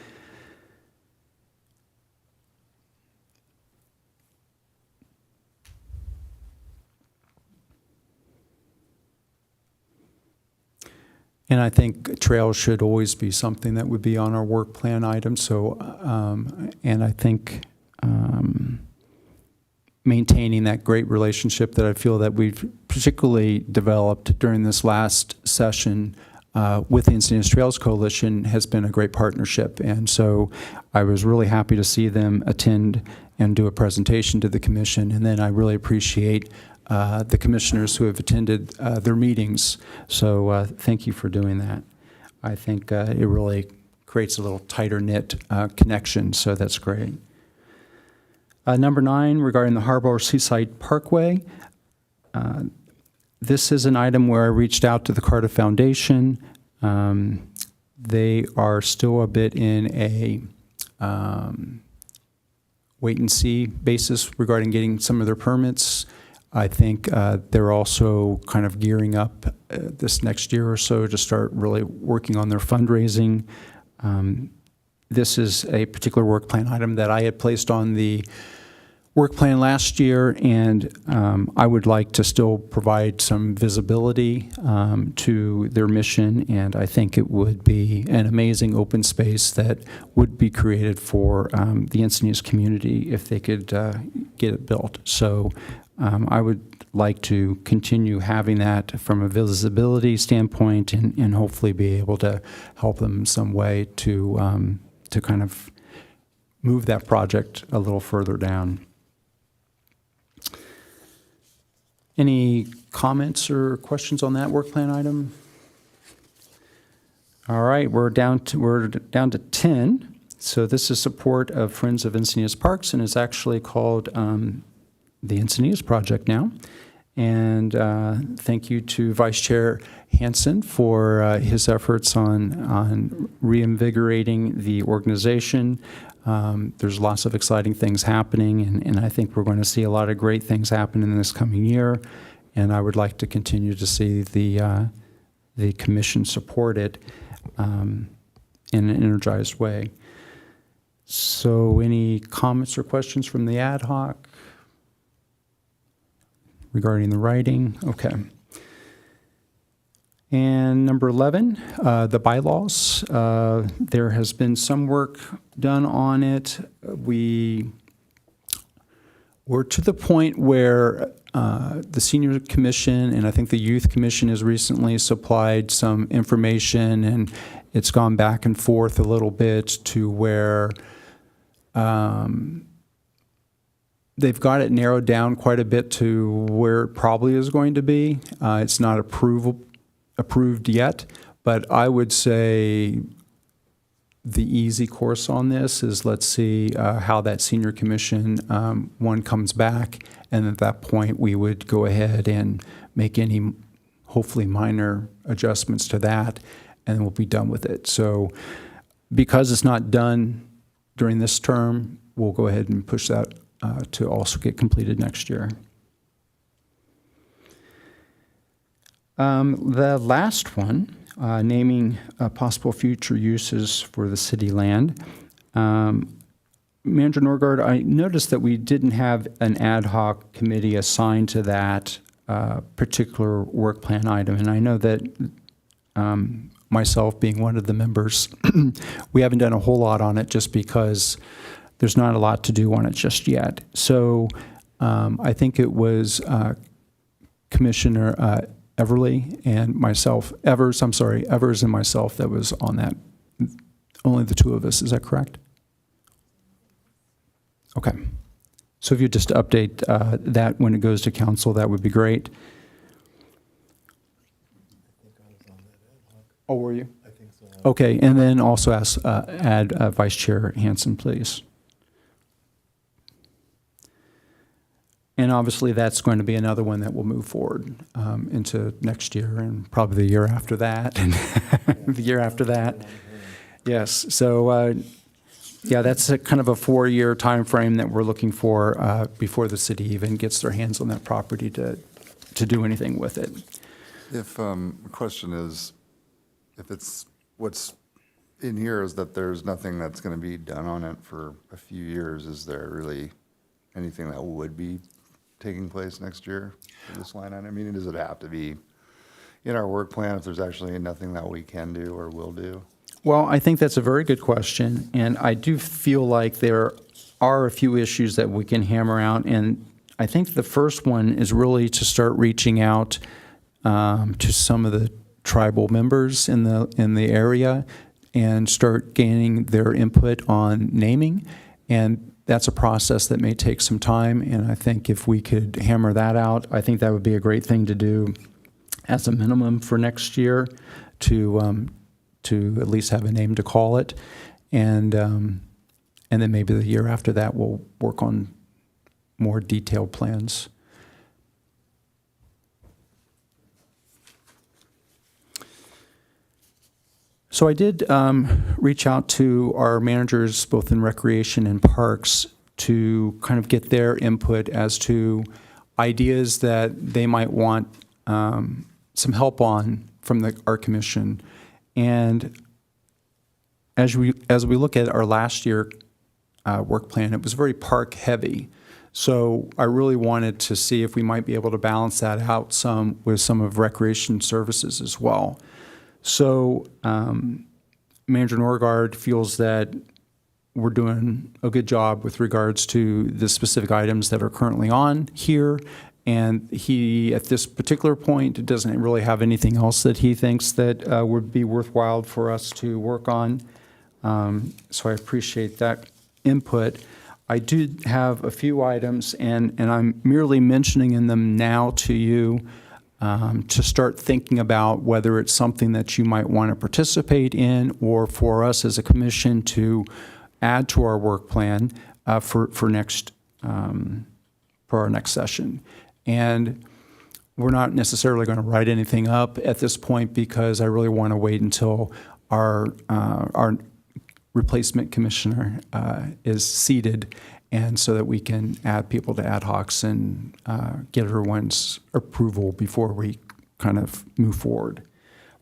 Speaker 1: And I think trails should always be something that would be on our work plan item. So, and I think maintaining that great relationship that I feel that we've particularly developed during this last session with the Encinitas Trails Coalition has been a great partnership. And so I was really happy to see them attend and do a presentation to the commission. And then I really appreciate the commissioners who have attended their meetings. So thank you for doing that. I think it really creates a little tighter knit connection, so that's great. Number 9, regarding the Harbor Seaside Parkway. This is an item where I reached out to the Carter Foundation. They are still a bit in a wait and see basis regarding getting some of their permits. I think they're also kind of gearing up this next year or so to start really working on their fundraising. This is a particular work plan item that I had placed on the work plan last year, and I would like to still provide some visibility to their mission, and I think it would be an amazing open space that would be created for the Encinitas community if they could get it built. So I would like to continue having that from a visibility standpoint and hopefully be able to help them in some way to kind of move that project a little further down. Any comments or questions on that work plan item? All right, we're down to 10. So this is support of Friends of Encinitas Parks, and it's actually called the Encinitas Project now. And thank you to Vice Chair Hansen for his efforts on reinvigorating the organization. There's lots of exciting things happening, and I think we're going to see a lot of great things happen in this coming year. And I would like to continue to see the commission support it in an energized way. So any comments or questions from the ad hoc regarding the writing? Okay. And number 11, the bylaws. There has been some work done on it. We were to the point where the Senior Commission and I think the Youth Commission has recently supplied some information, and it's gone back and forth a little bit to where they've got it narrowed down quite a bit to where it probably is going to be. It's not approved yet, but I would say the easy course on this is let's see how that Senior Commission one comes back, and at that point we would go ahead and make any hopefully minor adjustments to that, and we'll be done with it. So because it's not done during this term, we'll go ahead and push that to also get completed next year. The last one, naming possible future uses for the city land. Manager Norgard, I noticed that we didn't have an ad hoc committee assigned to that particular work plan item, and I know that myself being one of the members, we haven't done a whole lot on it just because there's not a lot to do on it just yet. So I think it was Commissioner Evers and myself and myself that was on that. Only the two of us, is that correct? Okay. So if you just update that when it goes to council, that would be great. Oh, were you? I think so. Okay, and then also add Vice Chair Hansen, please. And obviously, that's going to be another one that will move forward into next year and probably the year after that, and the year after that. Yes. So, yeah, that's kind of a 4-year time frame that we're looking for before the city even gets their hands on that property to do anything with it.
Speaker 14: If the question is, if it's what's in here is that there's nothing that's going to be done on it for a few years, is there really anything that would be taking place next year for this line item? I mean, does it have to be in our work plan if there's actually nothing that we can do or will do?
Speaker 1: Well, I think that's a very good question, and I do feel like there are a few issues that we can hammer out, and I think the first one is really to start reaching out to some of the tribal members in the area and start gaining their input on naming, and that's a process that may take some time, and I think if we could hammer that out, I think that would be a great thing to do as a minimum for next year to at least have a name to call it, and then maybe the year after that we'll work on more detailed plans. So I did reach out to our managers, both in recreation and parks, to kind of get their input as to ideas that they might want some help on from our commission. And as we look at our last year work plan, it was very park heavy. So I really wanted to see if we might be able to balance that out some with some of recreation services as well. So Manager Norgard feels that we're doing a good job with regards to the specific items that are currently on here. And he, at this particular point, doesn't really have anything else that he thinks that would be worthwhile for us to work on. So I appreciate that input. I do have a few items, and I'm merely mentioning them now to you to start thinking about whether it's something that you might want to participate in, or for us as a commission to add to our work plan for our next session. And we're not necessarily going to write anything up at this point because I really want to wait until our replacement commissioner is seated, and so that we can add people to ad hocs and get everyone's approval before we kind of move forward.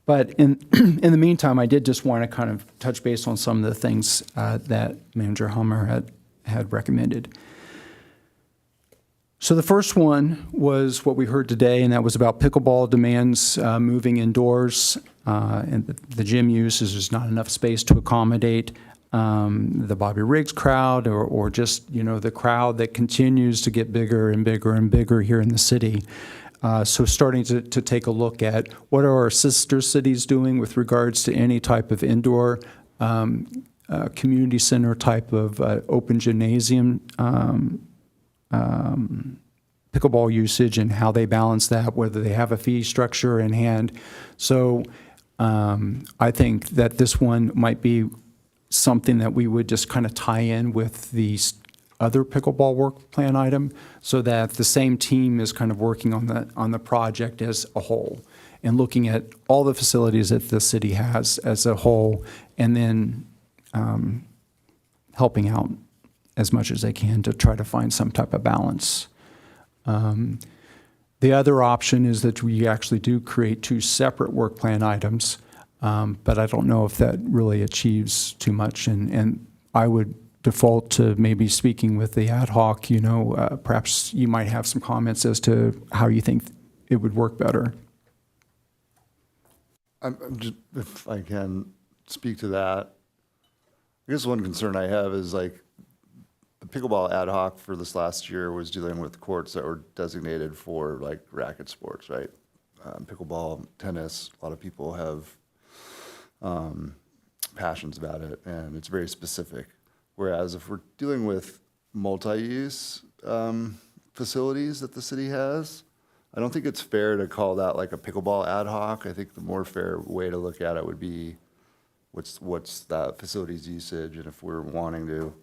Speaker 1: But in the meantime, I did just want to kind of touch base on some of the things that Manager Hummer had recommended. So the first one was what we heard today, and that was about pickleball demands moving indoors, and the gym use is just not enough space to accommodate. the Bobby Riggs crowd, or just, the crowd that continues to get bigger and bigger and bigger here in the city. So starting to take a look at what are our sister cities doing with regards to any type of indoor community center type of open gymnasium pickleball usage, and how they balance that, whether they have a fee structure in hand. So I think that this one might be something that we would just kind of tie in with the other pickleball work plan item, so that the same team is kind of working on the project as a whole, and looking at all the facilities that the city has as a whole, and then helping out as much as they can to try to find some type of balance. The other option is that we actually do create two separate work plan items, but I don't know if that really achieves too much, and I would default to maybe speaking with the ad hoc. Perhaps you might have some comments as to how you think it would work better.
Speaker 14: I'm just, if I can speak to that, I guess one concern I have is like the pickleball ad hoc for this last year was dealing with courts that were designated for like racket sports, right? Pickleball, tennis, a lot of people have passions about it, and it's very specific. Whereas if we're dealing with multi-use facilities that the city has, I don't think it's fair to call that like a pickleball ad hoc. I think the more fair way to look at it would be what's that facility's usage, and if we're wanting to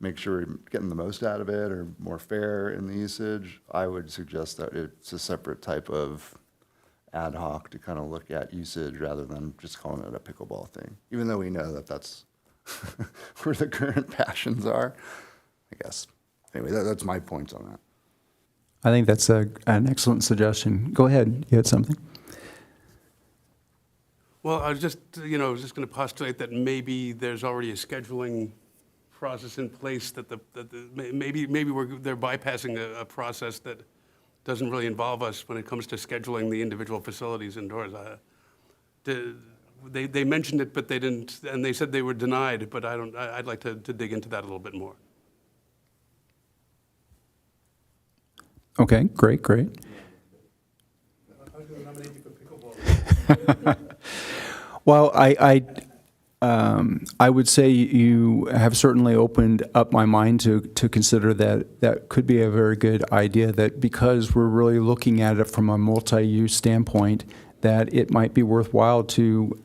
Speaker 14: make sure we're getting the most out of it or more fair in the usage, I would suggest that it's a separate type of ad hoc to kind of look at usage rather than just calling it a pickleball thing, even though we know that that's where the current passions are, I guess. Anyway, that's my points on that.
Speaker 1: I think that's an excellent suggestion. Go ahead. You had something?
Speaker 15: Well, I was just going to postulate that maybe there's already a scheduling process in place that maybe they're bypassing a process that doesn't really involve us when it comes to scheduling the individual facilities indoors. They mentioned it, but they didn't, and they said they were denied. But I'd like to dig into that a little bit more.
Speaker 1: Okay, great. Well, I would say you have certainly opened up my mind to consider that could be a very good idea, that because we're really looking at it from a multi-use standpoint, that it might be worthwhile to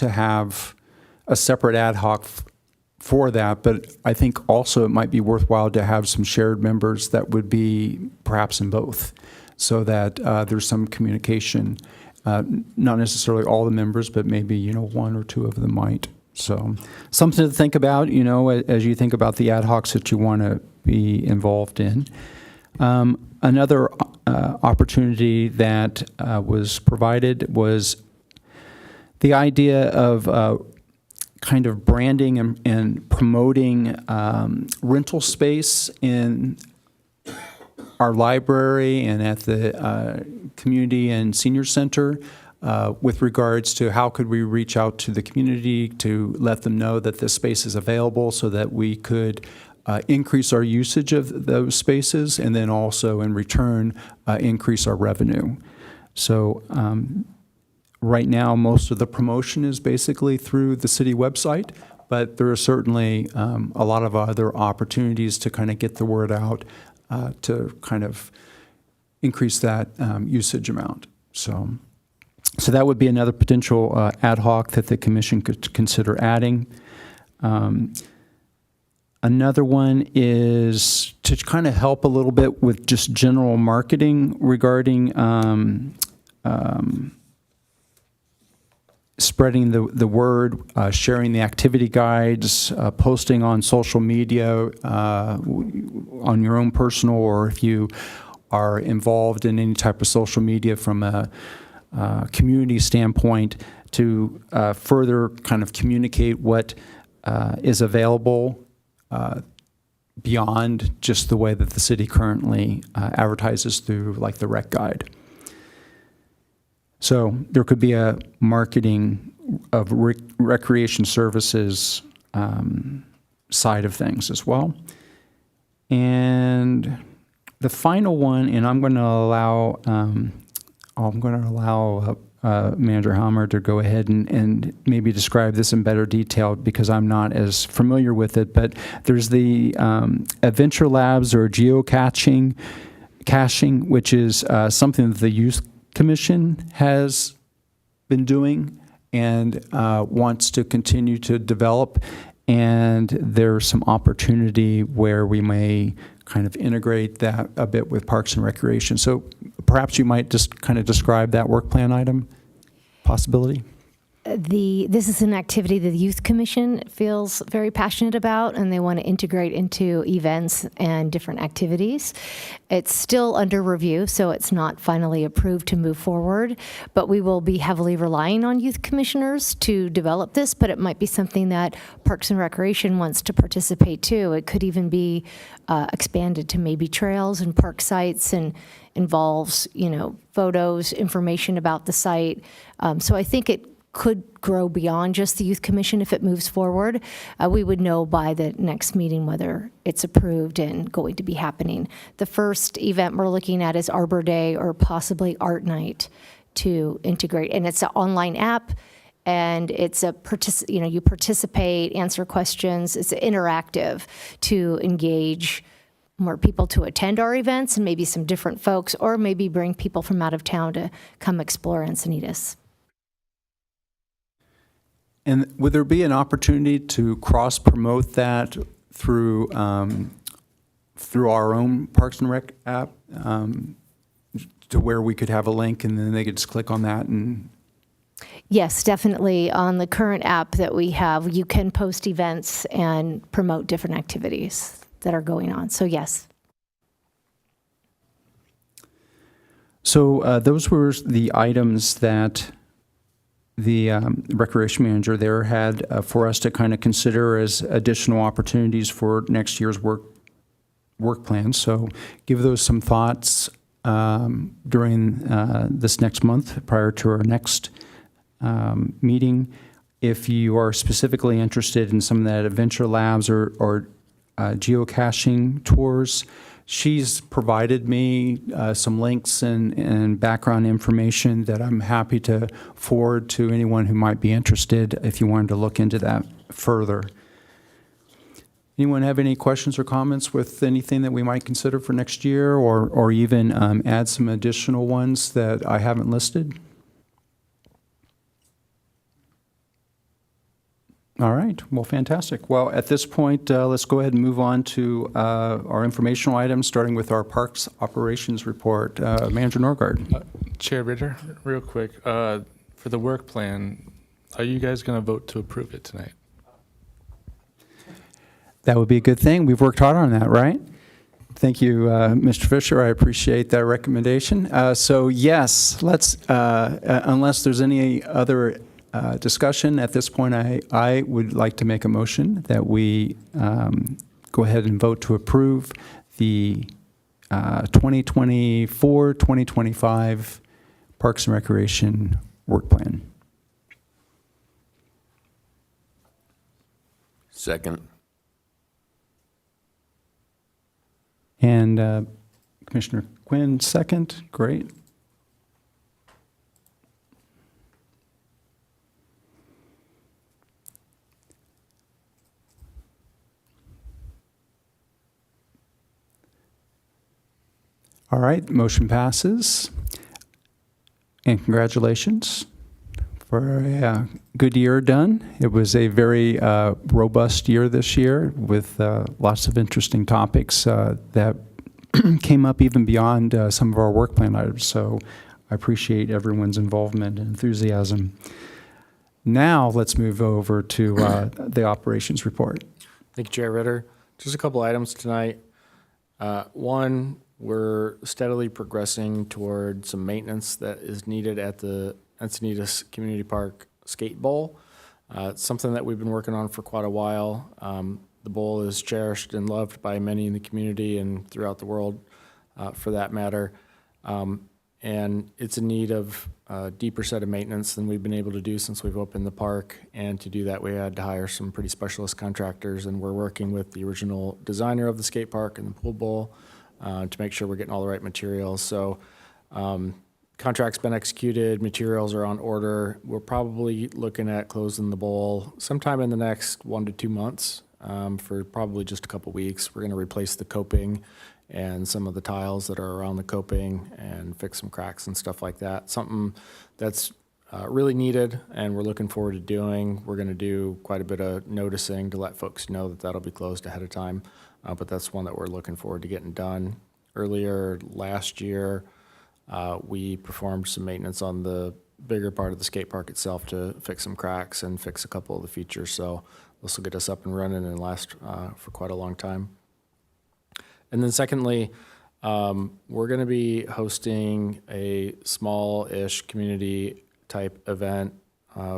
Speaker 1: have a separate ad hoc for that. But I think also it might be worthwhile to have some shared members that would be perhaps in both, so that there's some communication. Not necessarily all the members, but maybe, one or two of them might. So something to think about, as you think about the ad hocs that you want to be involved in. Another opportunity that was provided was the idea of kind of branding and promoting rental space in our library and at the community and senior center, with regards to how could we reach out to the community to let them know that this space is available, so that we could increase our usage of those spaces, and then also in return increase our revenue. So right now, most of the promotion is basically through the city website, but there are certainly a lot of other opportunities to kind of get the word out, to kind of increase that usage amount. So that would be another potential ad hoc that the commission could consider adding. Another one is to kind of help a little bit with just general marketing regarding spreading the word, sharing the activity guides, posting on social media, on your own personal, or if you are involved in any type of social media from a community standpoint, to further kind of communicate what is available beyond just the way that the city currently advertises through like the rec guide. So there could be a marketing of recreation services side of things as well. And the final one, and I'm going to allow Manager Hammer to go ahead and maybe describe this in better detail because I'm not as familiar with it. But there's the Adventure Labs or caching, which is something that the Youth Commission has been doing and wants to continue to develop. And there's some opportunity where we may kind of integrate that a bit with Parks and Recreation. So perhaps you might just kind of describe that work plan item possibility.
Speaker 12: This is an activity that the Youth Commission feels very passionate about, and they want to integrate into events and different activities. It's still under review, so it's not finally approved to move forward, but we will be heavily relying on youth commissioners to develop this, but it might be something that Parks and Recreation wants to participate too. It could even be expanded to maybe trails and park sites and involves, photos, information about the site. So I think it could grow beyond just the Youth Commission if it moves forward. We would know by the next meeting whether it's approved and going to be happening. The first event we're looking at is Arbor Day or possibly Art Night to integrate. And it's an online app, and it's you participate, answer questions. It's interactive to engage more people to attend our events and maybe some different folks, or maybe bring people from out of town to come explore Encinitas.
Speaker 1: And would there be an opportunity to cross-promote that through our own Parks and Rec app, to where we could have a link and then they could just click on that? And
Speaker 12: Yes, definitely. On the current app that we have, you can post events and promote different activities that are going on. So yes.
Speaker 1: So those were the items that the recreation manager there had for us to kind of consider as additional opportunities for next year's work plan. So give those some thoughts during this next month prior to our next meeting. If you are specifically interested in some of that Adventure Labs or geocaching tours, she's provided me some links and background information that I'm happy to forward to anyone who might be interested if you wanted to look into that further. Anyone have any questions or comments with anything that we might consider for next year, or even add some additional ones that I haven't listed? All right. Well, fantastic. Well, at this point, let's go ahead and move on to our informational items, starting with our Parks Operations Report. Manager Norgard.
Speaker 2: Chair Ritter, real quick, for the work plan, are you guys going to vote to approve it tonight?
Speaker 1: That would be a good thing. We've worked hard on that, right? Thank you, Mr. Fisher. I appreciate that recommendation. So yes, let's, unless there's any other discussion at this point, I would like to make a motion that we go ahead and vote to approve the 2024-2025 Parks and Recreation Work Plan.
Speaker 11: Second.
Speaker 1: And Commissioner Quinn, second. Great. All right, motion passes. And congratulations for a good year done. It was a very robust year this year with lots of interesting topics that came up even beyond some of our work plan items. So I appreciate everyone's involvement and enthusiasm. Now let's move over to the operations report.
Speaker 13: Thank you, Chair Ritter. Just a couple items tonight. One, we're steadily progressing toward some maintenance that is needed at the Encinitas Community Park Skate Bowl. It's something that we've been working on for quite a while. The bowl is cherished and loved by many in the community and throughout the world, for that matter. and it's in need of a deeper set of maintenance than we've been able to do since we've opened the park. And to do that, we had to hire some pretty specialist contractors, and we're working with the original designer of the skate park and the pool bowl to make sure we're getting all the right materials. So contract's been executed, materials are on order. We're probably looking at closing the bowl sometime in the next 1 to 2 months for probably just a couple weeks. We're going to replace the coping and some of the tiles that are around the coping and fix some cracks and stuff like that. Something that's really needed and we're looking forward to doing. We're going to do quite a bit of noticing to let folks know that that'll be closed ahead of time, but that's one that we're looking forward to getting done. Earlier last year, we performed some maintenance on the bigger part of the skate park itself to fix some cracks and fix a couple of the features. So this will get us up and running and last for quite a long time. And then secondly, we're going to be hosting a small-ish community-type event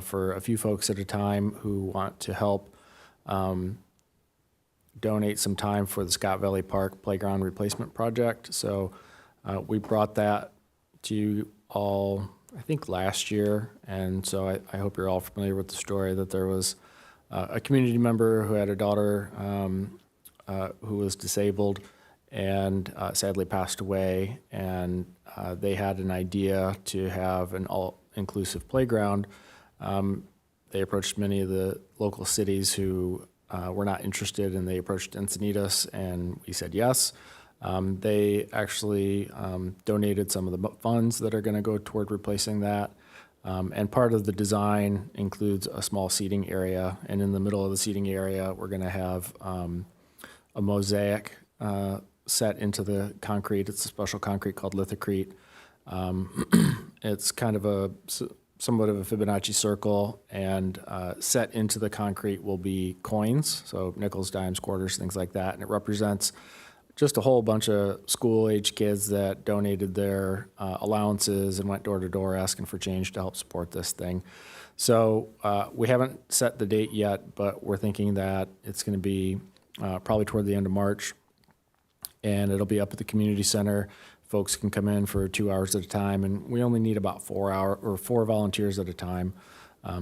Speaker 13: for a few folks at a time who want to help donate some time for the Scott Valley Park Playground Replacement Project. So we brought that to you all, I think, last year, and so I hope you're all familiar with the story that there was a community member who had a daughter who was disabled and sadly passed away, and they had an idea to have an all-inclusive playground. They approached many of the local cities who were not interested, and they approached Encinitas, and we said yes. They actually donated some of the funds that are going to go toward replacing that. And part of the design includes a small seating area. And in the middle of the seating area, we're going to have a mosaic set into the concrete. It's a special concrete called lithocrete. It's kind of somewhat of a Fibonacci circle, and set into the concrete will be coins, so nickels, dimes, quarters, things like that. And it represents just a whole bunch of school-age kids that donated their allowances and went door to door asking for change to help support this thing. So we haven't set the date yet, but we're thinking that it's going to be probably toward the end of March, and it'll be up at the community center. Folks can come in for 2 hours at a time, and we only need about 4 volunteers at a time.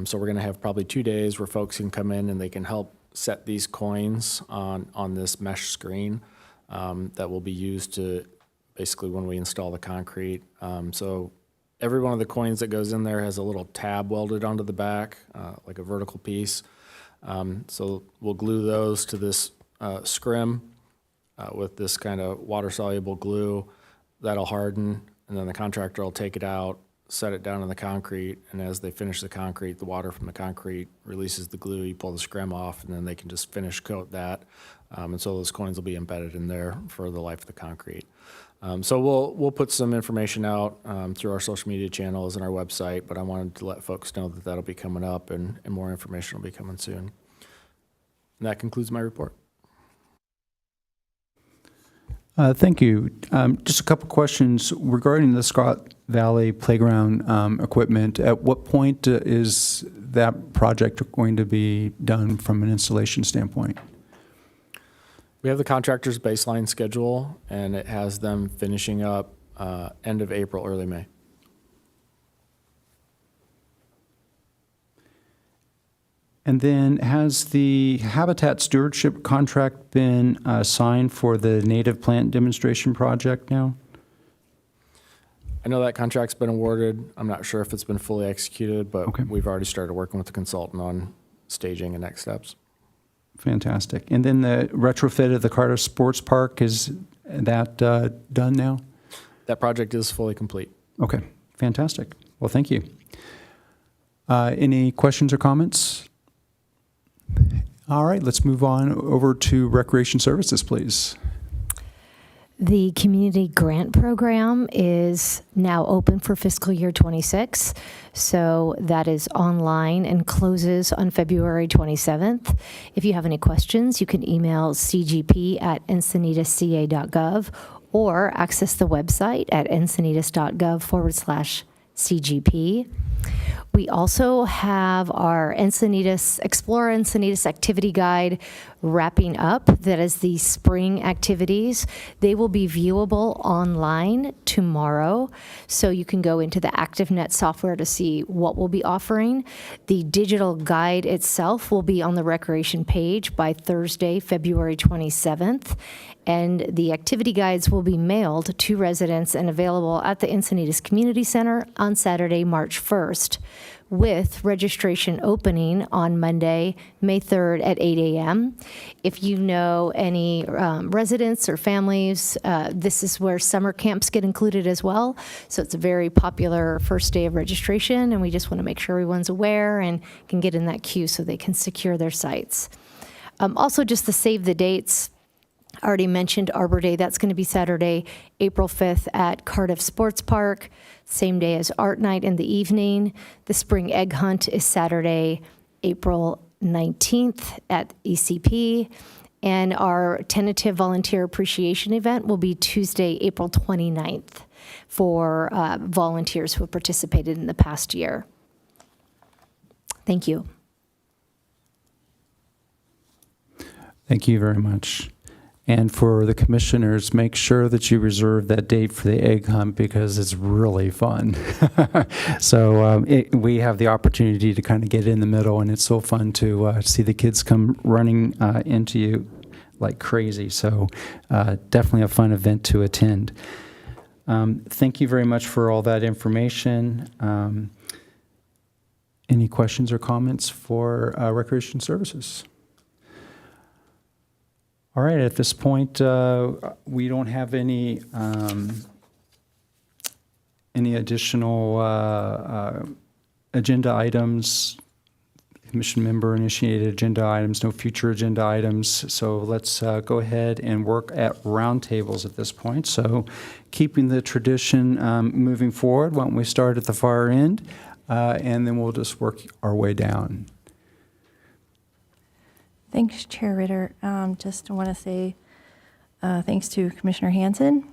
Speaker 13: So we're going to have probably 2 days where folks can come in and they can help set these coins on this mesh screen. That will be used to basically when we install the concrete. So every one of the coins that goes in there has a little tab welded onto the back, like a vertical piece. So we'll glue those to this scrim with this kind of water-soluble glue. That'll harden, and then the contractor will take it out, set it down in the concrete, and as they finish the concrete, the water from the concrete releases the glue. You pull the scrim off, and then they can just finish coat that. And so those coins will be embedded in there for the life of the concrete. So we'll put some information out through our social media channels and our website, but I wanted to let folks know that that'll be coming up, and more information will be coming soon. And that concludes my report.
Speaker 1: Thank you. Just a couple questions regarding the Scott Valley Playground equipment. At what point is that project going to be done from an installation standpoint?
Speaker 13: We have the contractor's baseline schedule, and it has them finishing up end of April, early May.
Speaker 1: And then has the habitat stewardship contract been signed for the native plant demonstration project now?
Speaker 13: I know that contract's been awarded. I'm not sure if it's been fully executed, but we've already started working with the consultant on staging and next steps.
Speaker 1: Fantastic. And then the retrofit of the Carter Sports Park, is that done now?
Speaker 13: That project is fully complete.
Speaker 1: Okay, fantastic. Well, thank you. Any questions or comments? All right, let's move on over to Recreation Services, please.
Speaker 12: The community grant program is now open for fiscal year 26. So that is online and closes on February 27th. If you have any questions, you can email cgp@encinitasca.gov or access the website at encinitas.gov/CGP. We also have our Explore Encinitas activity guide wrapping up. That is the spring activities. They will be viewable online tomorrow, so you can go into the ActiveNet software to see what we'll be offering. The digital guide itself will be on the recreation page by Thursday, February 27th, and the activity guides will be mailed to residents and available at the Encinitas Community Center on Saturday, March 1st, with registration opening on Monday, May 3rd at 8 a.m. If you know any residents or families, this is where summer camps get included as well. So it's a very popular first day of registration, and we just want to make sure everyone's aware and can get in that queue so they can secure their sites. Also, just to save the dates, I already mentioned Arbor Day. That's going to be Saturday, April 5th at Cardiff Sports Park, same day as Art Night in the evening. The Spring Egg Hunt is Saturday, April 19th at ECP. And our tentative volunteer appreciation event will be Tuesday, April 29th for volunteers who have participated in the past year. Thank you.
Speaker 1: Thank you very much. And for the commissioners, make sure that you reserve that date for the egg hunt because it's really fun. So we have the opportunity to kind of get in the middle, and it's so fun to see the kids come running into you like crazy. So definitely a fun event to attend. Thank you very much for all that information. Any questions or comments for Recreation Services? All right, at this point, we don't have any additional agenda items, commission member initiated agenda items, no future agenda items. So let's go ahead and work at roundtables at this point. So keeping the tradition moving forward, why don't we start at the far end, and then we'll just work our way down.
Speaker 16: Thanks, Chair Ritter. Just want to say thanks to Commissioner Hansen,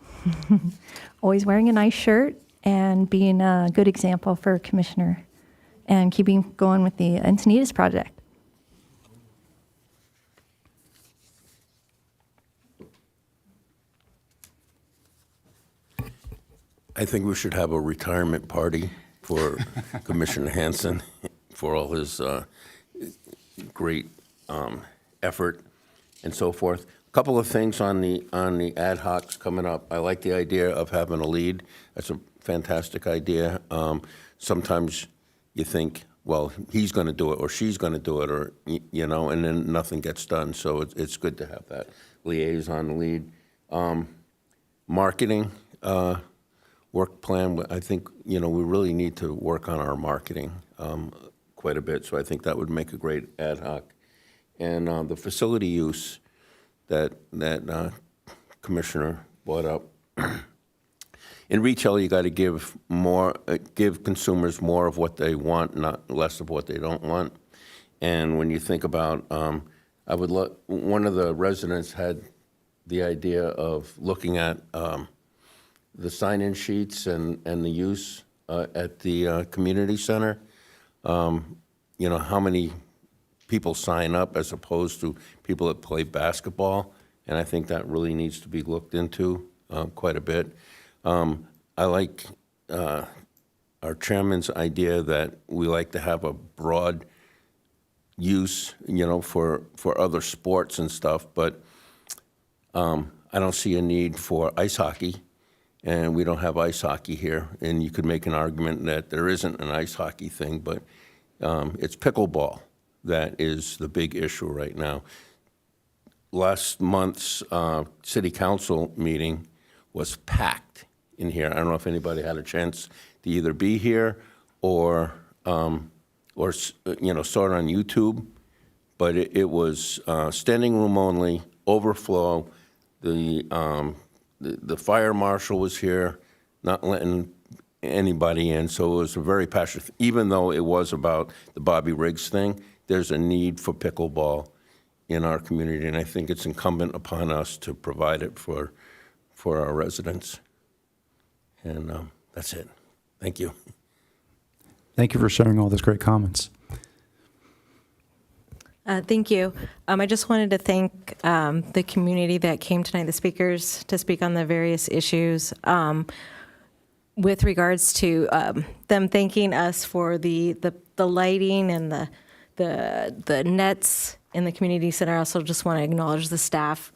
Speaker 16: always wearing a nice shirt and being a good example for a commissioner and keeping going with the Encinitas project.
Speaker 11: I think we should have a retirement party for Commissioner Hansen for all his great effort and so forth. A couple of things on the ad hocs coming up. I like the idea of having a lead. That's a fantastic idea. Sometimes you think, well, he's going to do it or she's going to do it, or you know, and then nothing gets done. So it's good to have that liaison lead. Marketing work plan. I think we really need to work on our marketing quite a bit. So I think that would make a great ad hoc. And the facility use that Commissioner brought up. In retail, you got to give consumers more of what they want, not less of what they don't want. And when you think about, one of the residents had the idea of looking at the sign-in sheets and the use at the community center. How many people sign up as opposed to people that play basketball, and I think that really needs to be looked into quite a bit. I like our chairman's idea that we like to have a broad use, for other sports and stuff, but I don't see a need for ice hockey, and we don't have ice hockey here, and you could make an argument that there isn't an ice hockey thing, but it's pickleball. That is the big issue right now. Last month's city council meeting was packed in here. I don't know if anybody had a chance to either be here or saw it on YouTube, but it was standing room only, overflow. The fire marshal was here, not letting anybody in, so it was a very passionate, even though it was about the Bobby Riggs thing. There's a need for pickleball in our community, and I think it's incumbent upon us to provide it for our residents. And that's it. Thank you.
Speaker 1: Thank you for sharing all those great comments.
Speaker 17: Thank you. I just wanted to thank the community that came tonight, the speakers, to speak on the various issues. With regards to them thanking us for the lighting and the nets in the community center, I also just want to acknowledge the staff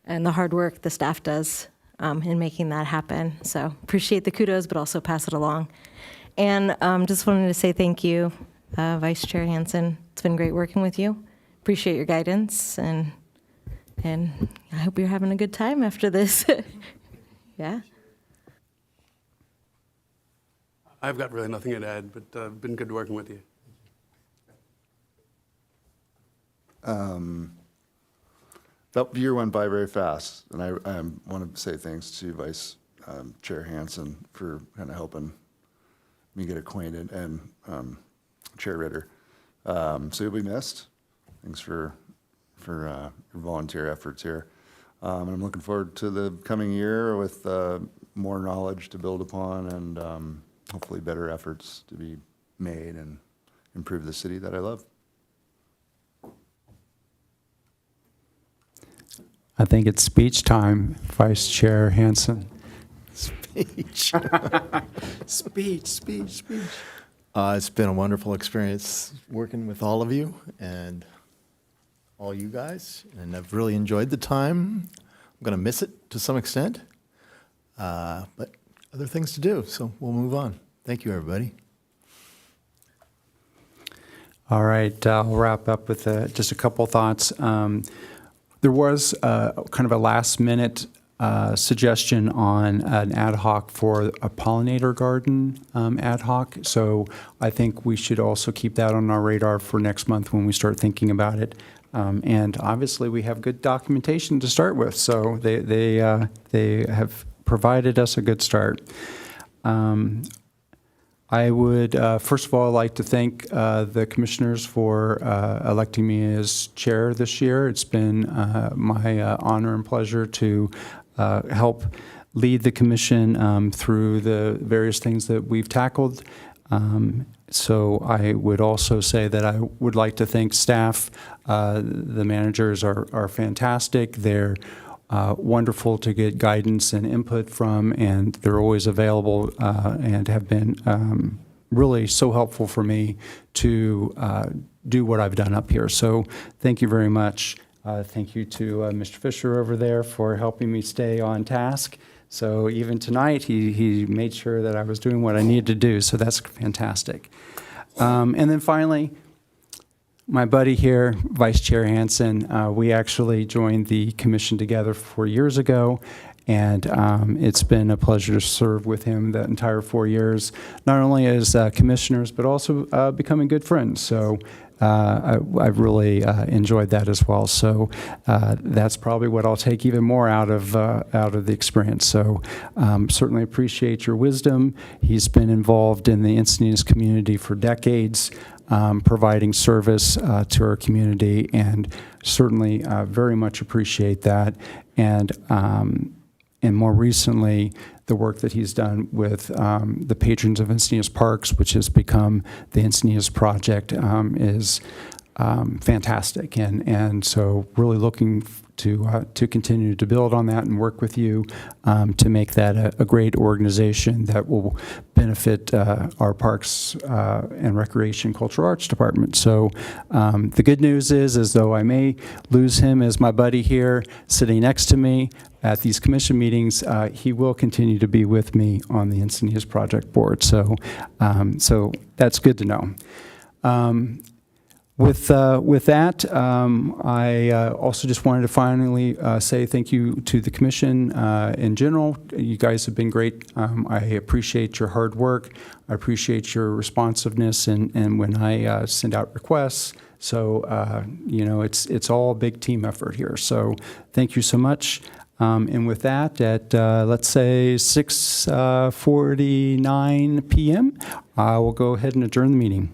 Speaker 17: and the hard work the staff does in making that happen. So appreciate the kudos, but also pass it along. And just wanted to say thank you, Vice Chair Hansen. It's been great working with you. Appreciate your guidance, and I hope you're having a good time after this. Yeah.
Speaker 15: I've got really nothing to add, but been good working with you.
Speaker 14: That year went by very fast, and I want to say thanks to Vice Chair Hansen for kind of helping me get acquainted, and Chair Ritter. So you'll be missed. Thanks for your volunteer efforts here. And I'm looking forward to the coming year with more knowledge to build upon, and hopefully better efforts to be made and improve the city that I love.
Speaker 1: I think it's speech time, Vice Chair Hansen.
Speaker 18: Speech. Speech. It's been a wonderful experience working with all of you and all you guys, and I've really enjoyed the time. I'm going to miss it to some extent, but other things to do, so we'll move on. Thank you, everybody.
Speaker 1: All right, I'll wrap up with just a couple thoughts. There was kind of a last-minute suggestion on an ad hoc for a pollinator garden ad hoc, so I think we should also keep that on our radar for next month when we start thinking about it. And obviously, we have good documentation to start with, so they have provided us a good start. I would, first of all, like to thank the commissioners for electing me as chair this year. It's been my honor and pleasure to help lead the commission through the various things that we've tackled. So I would also say that I would like to thank staff. The managers are fantastic. They're wonderful to get guidance and input from, and they're always available and have been really so helpful for me to do what I've done up here. So thank you very much. Thank you to Mr. Fisher over there for helping me stay on task. So even tonight, he made sure that I was doing what I needed to do, so that's fantastic. And then finally, my buddy here, Vice Chair Hansen, we actually joined the commission together 4 years ago, and it's been a pleasure to serve with him the entire 4 years, not only as commissioners, but also becoming good friends. So I've really enjoyed that as well. So that's probably what I'll take even more out of the experience. So certainly appreciate your wisdom. He's been involved in the Encinitas community for decades, providing service to our community, and certainly very much appreciate that. And more recently, the work that he's done with the patrons of Encinitas Parks, which has become the Encinitas Project, is fantastic. And so really looking to continue to build on that and work with you to make that a great organization that will benefit our Parks and Recreation Cultural Arts Department. So the good news is though I may lose him as my buddy here sitting next to me at these commission meetings, he will continue to be with me on the Encinitas Project Board. So that's good to know. With that, I also just wanted to finally say thank you to the commission in general. You guys have been great. I appreciate your hard work. I appreciate your responsiveness and when I send out requests. So, you know, it's all a big team effort here. So thank you so much. And with that, at let's say 6:49 p.m., I will go ahead and adjourn the meeting.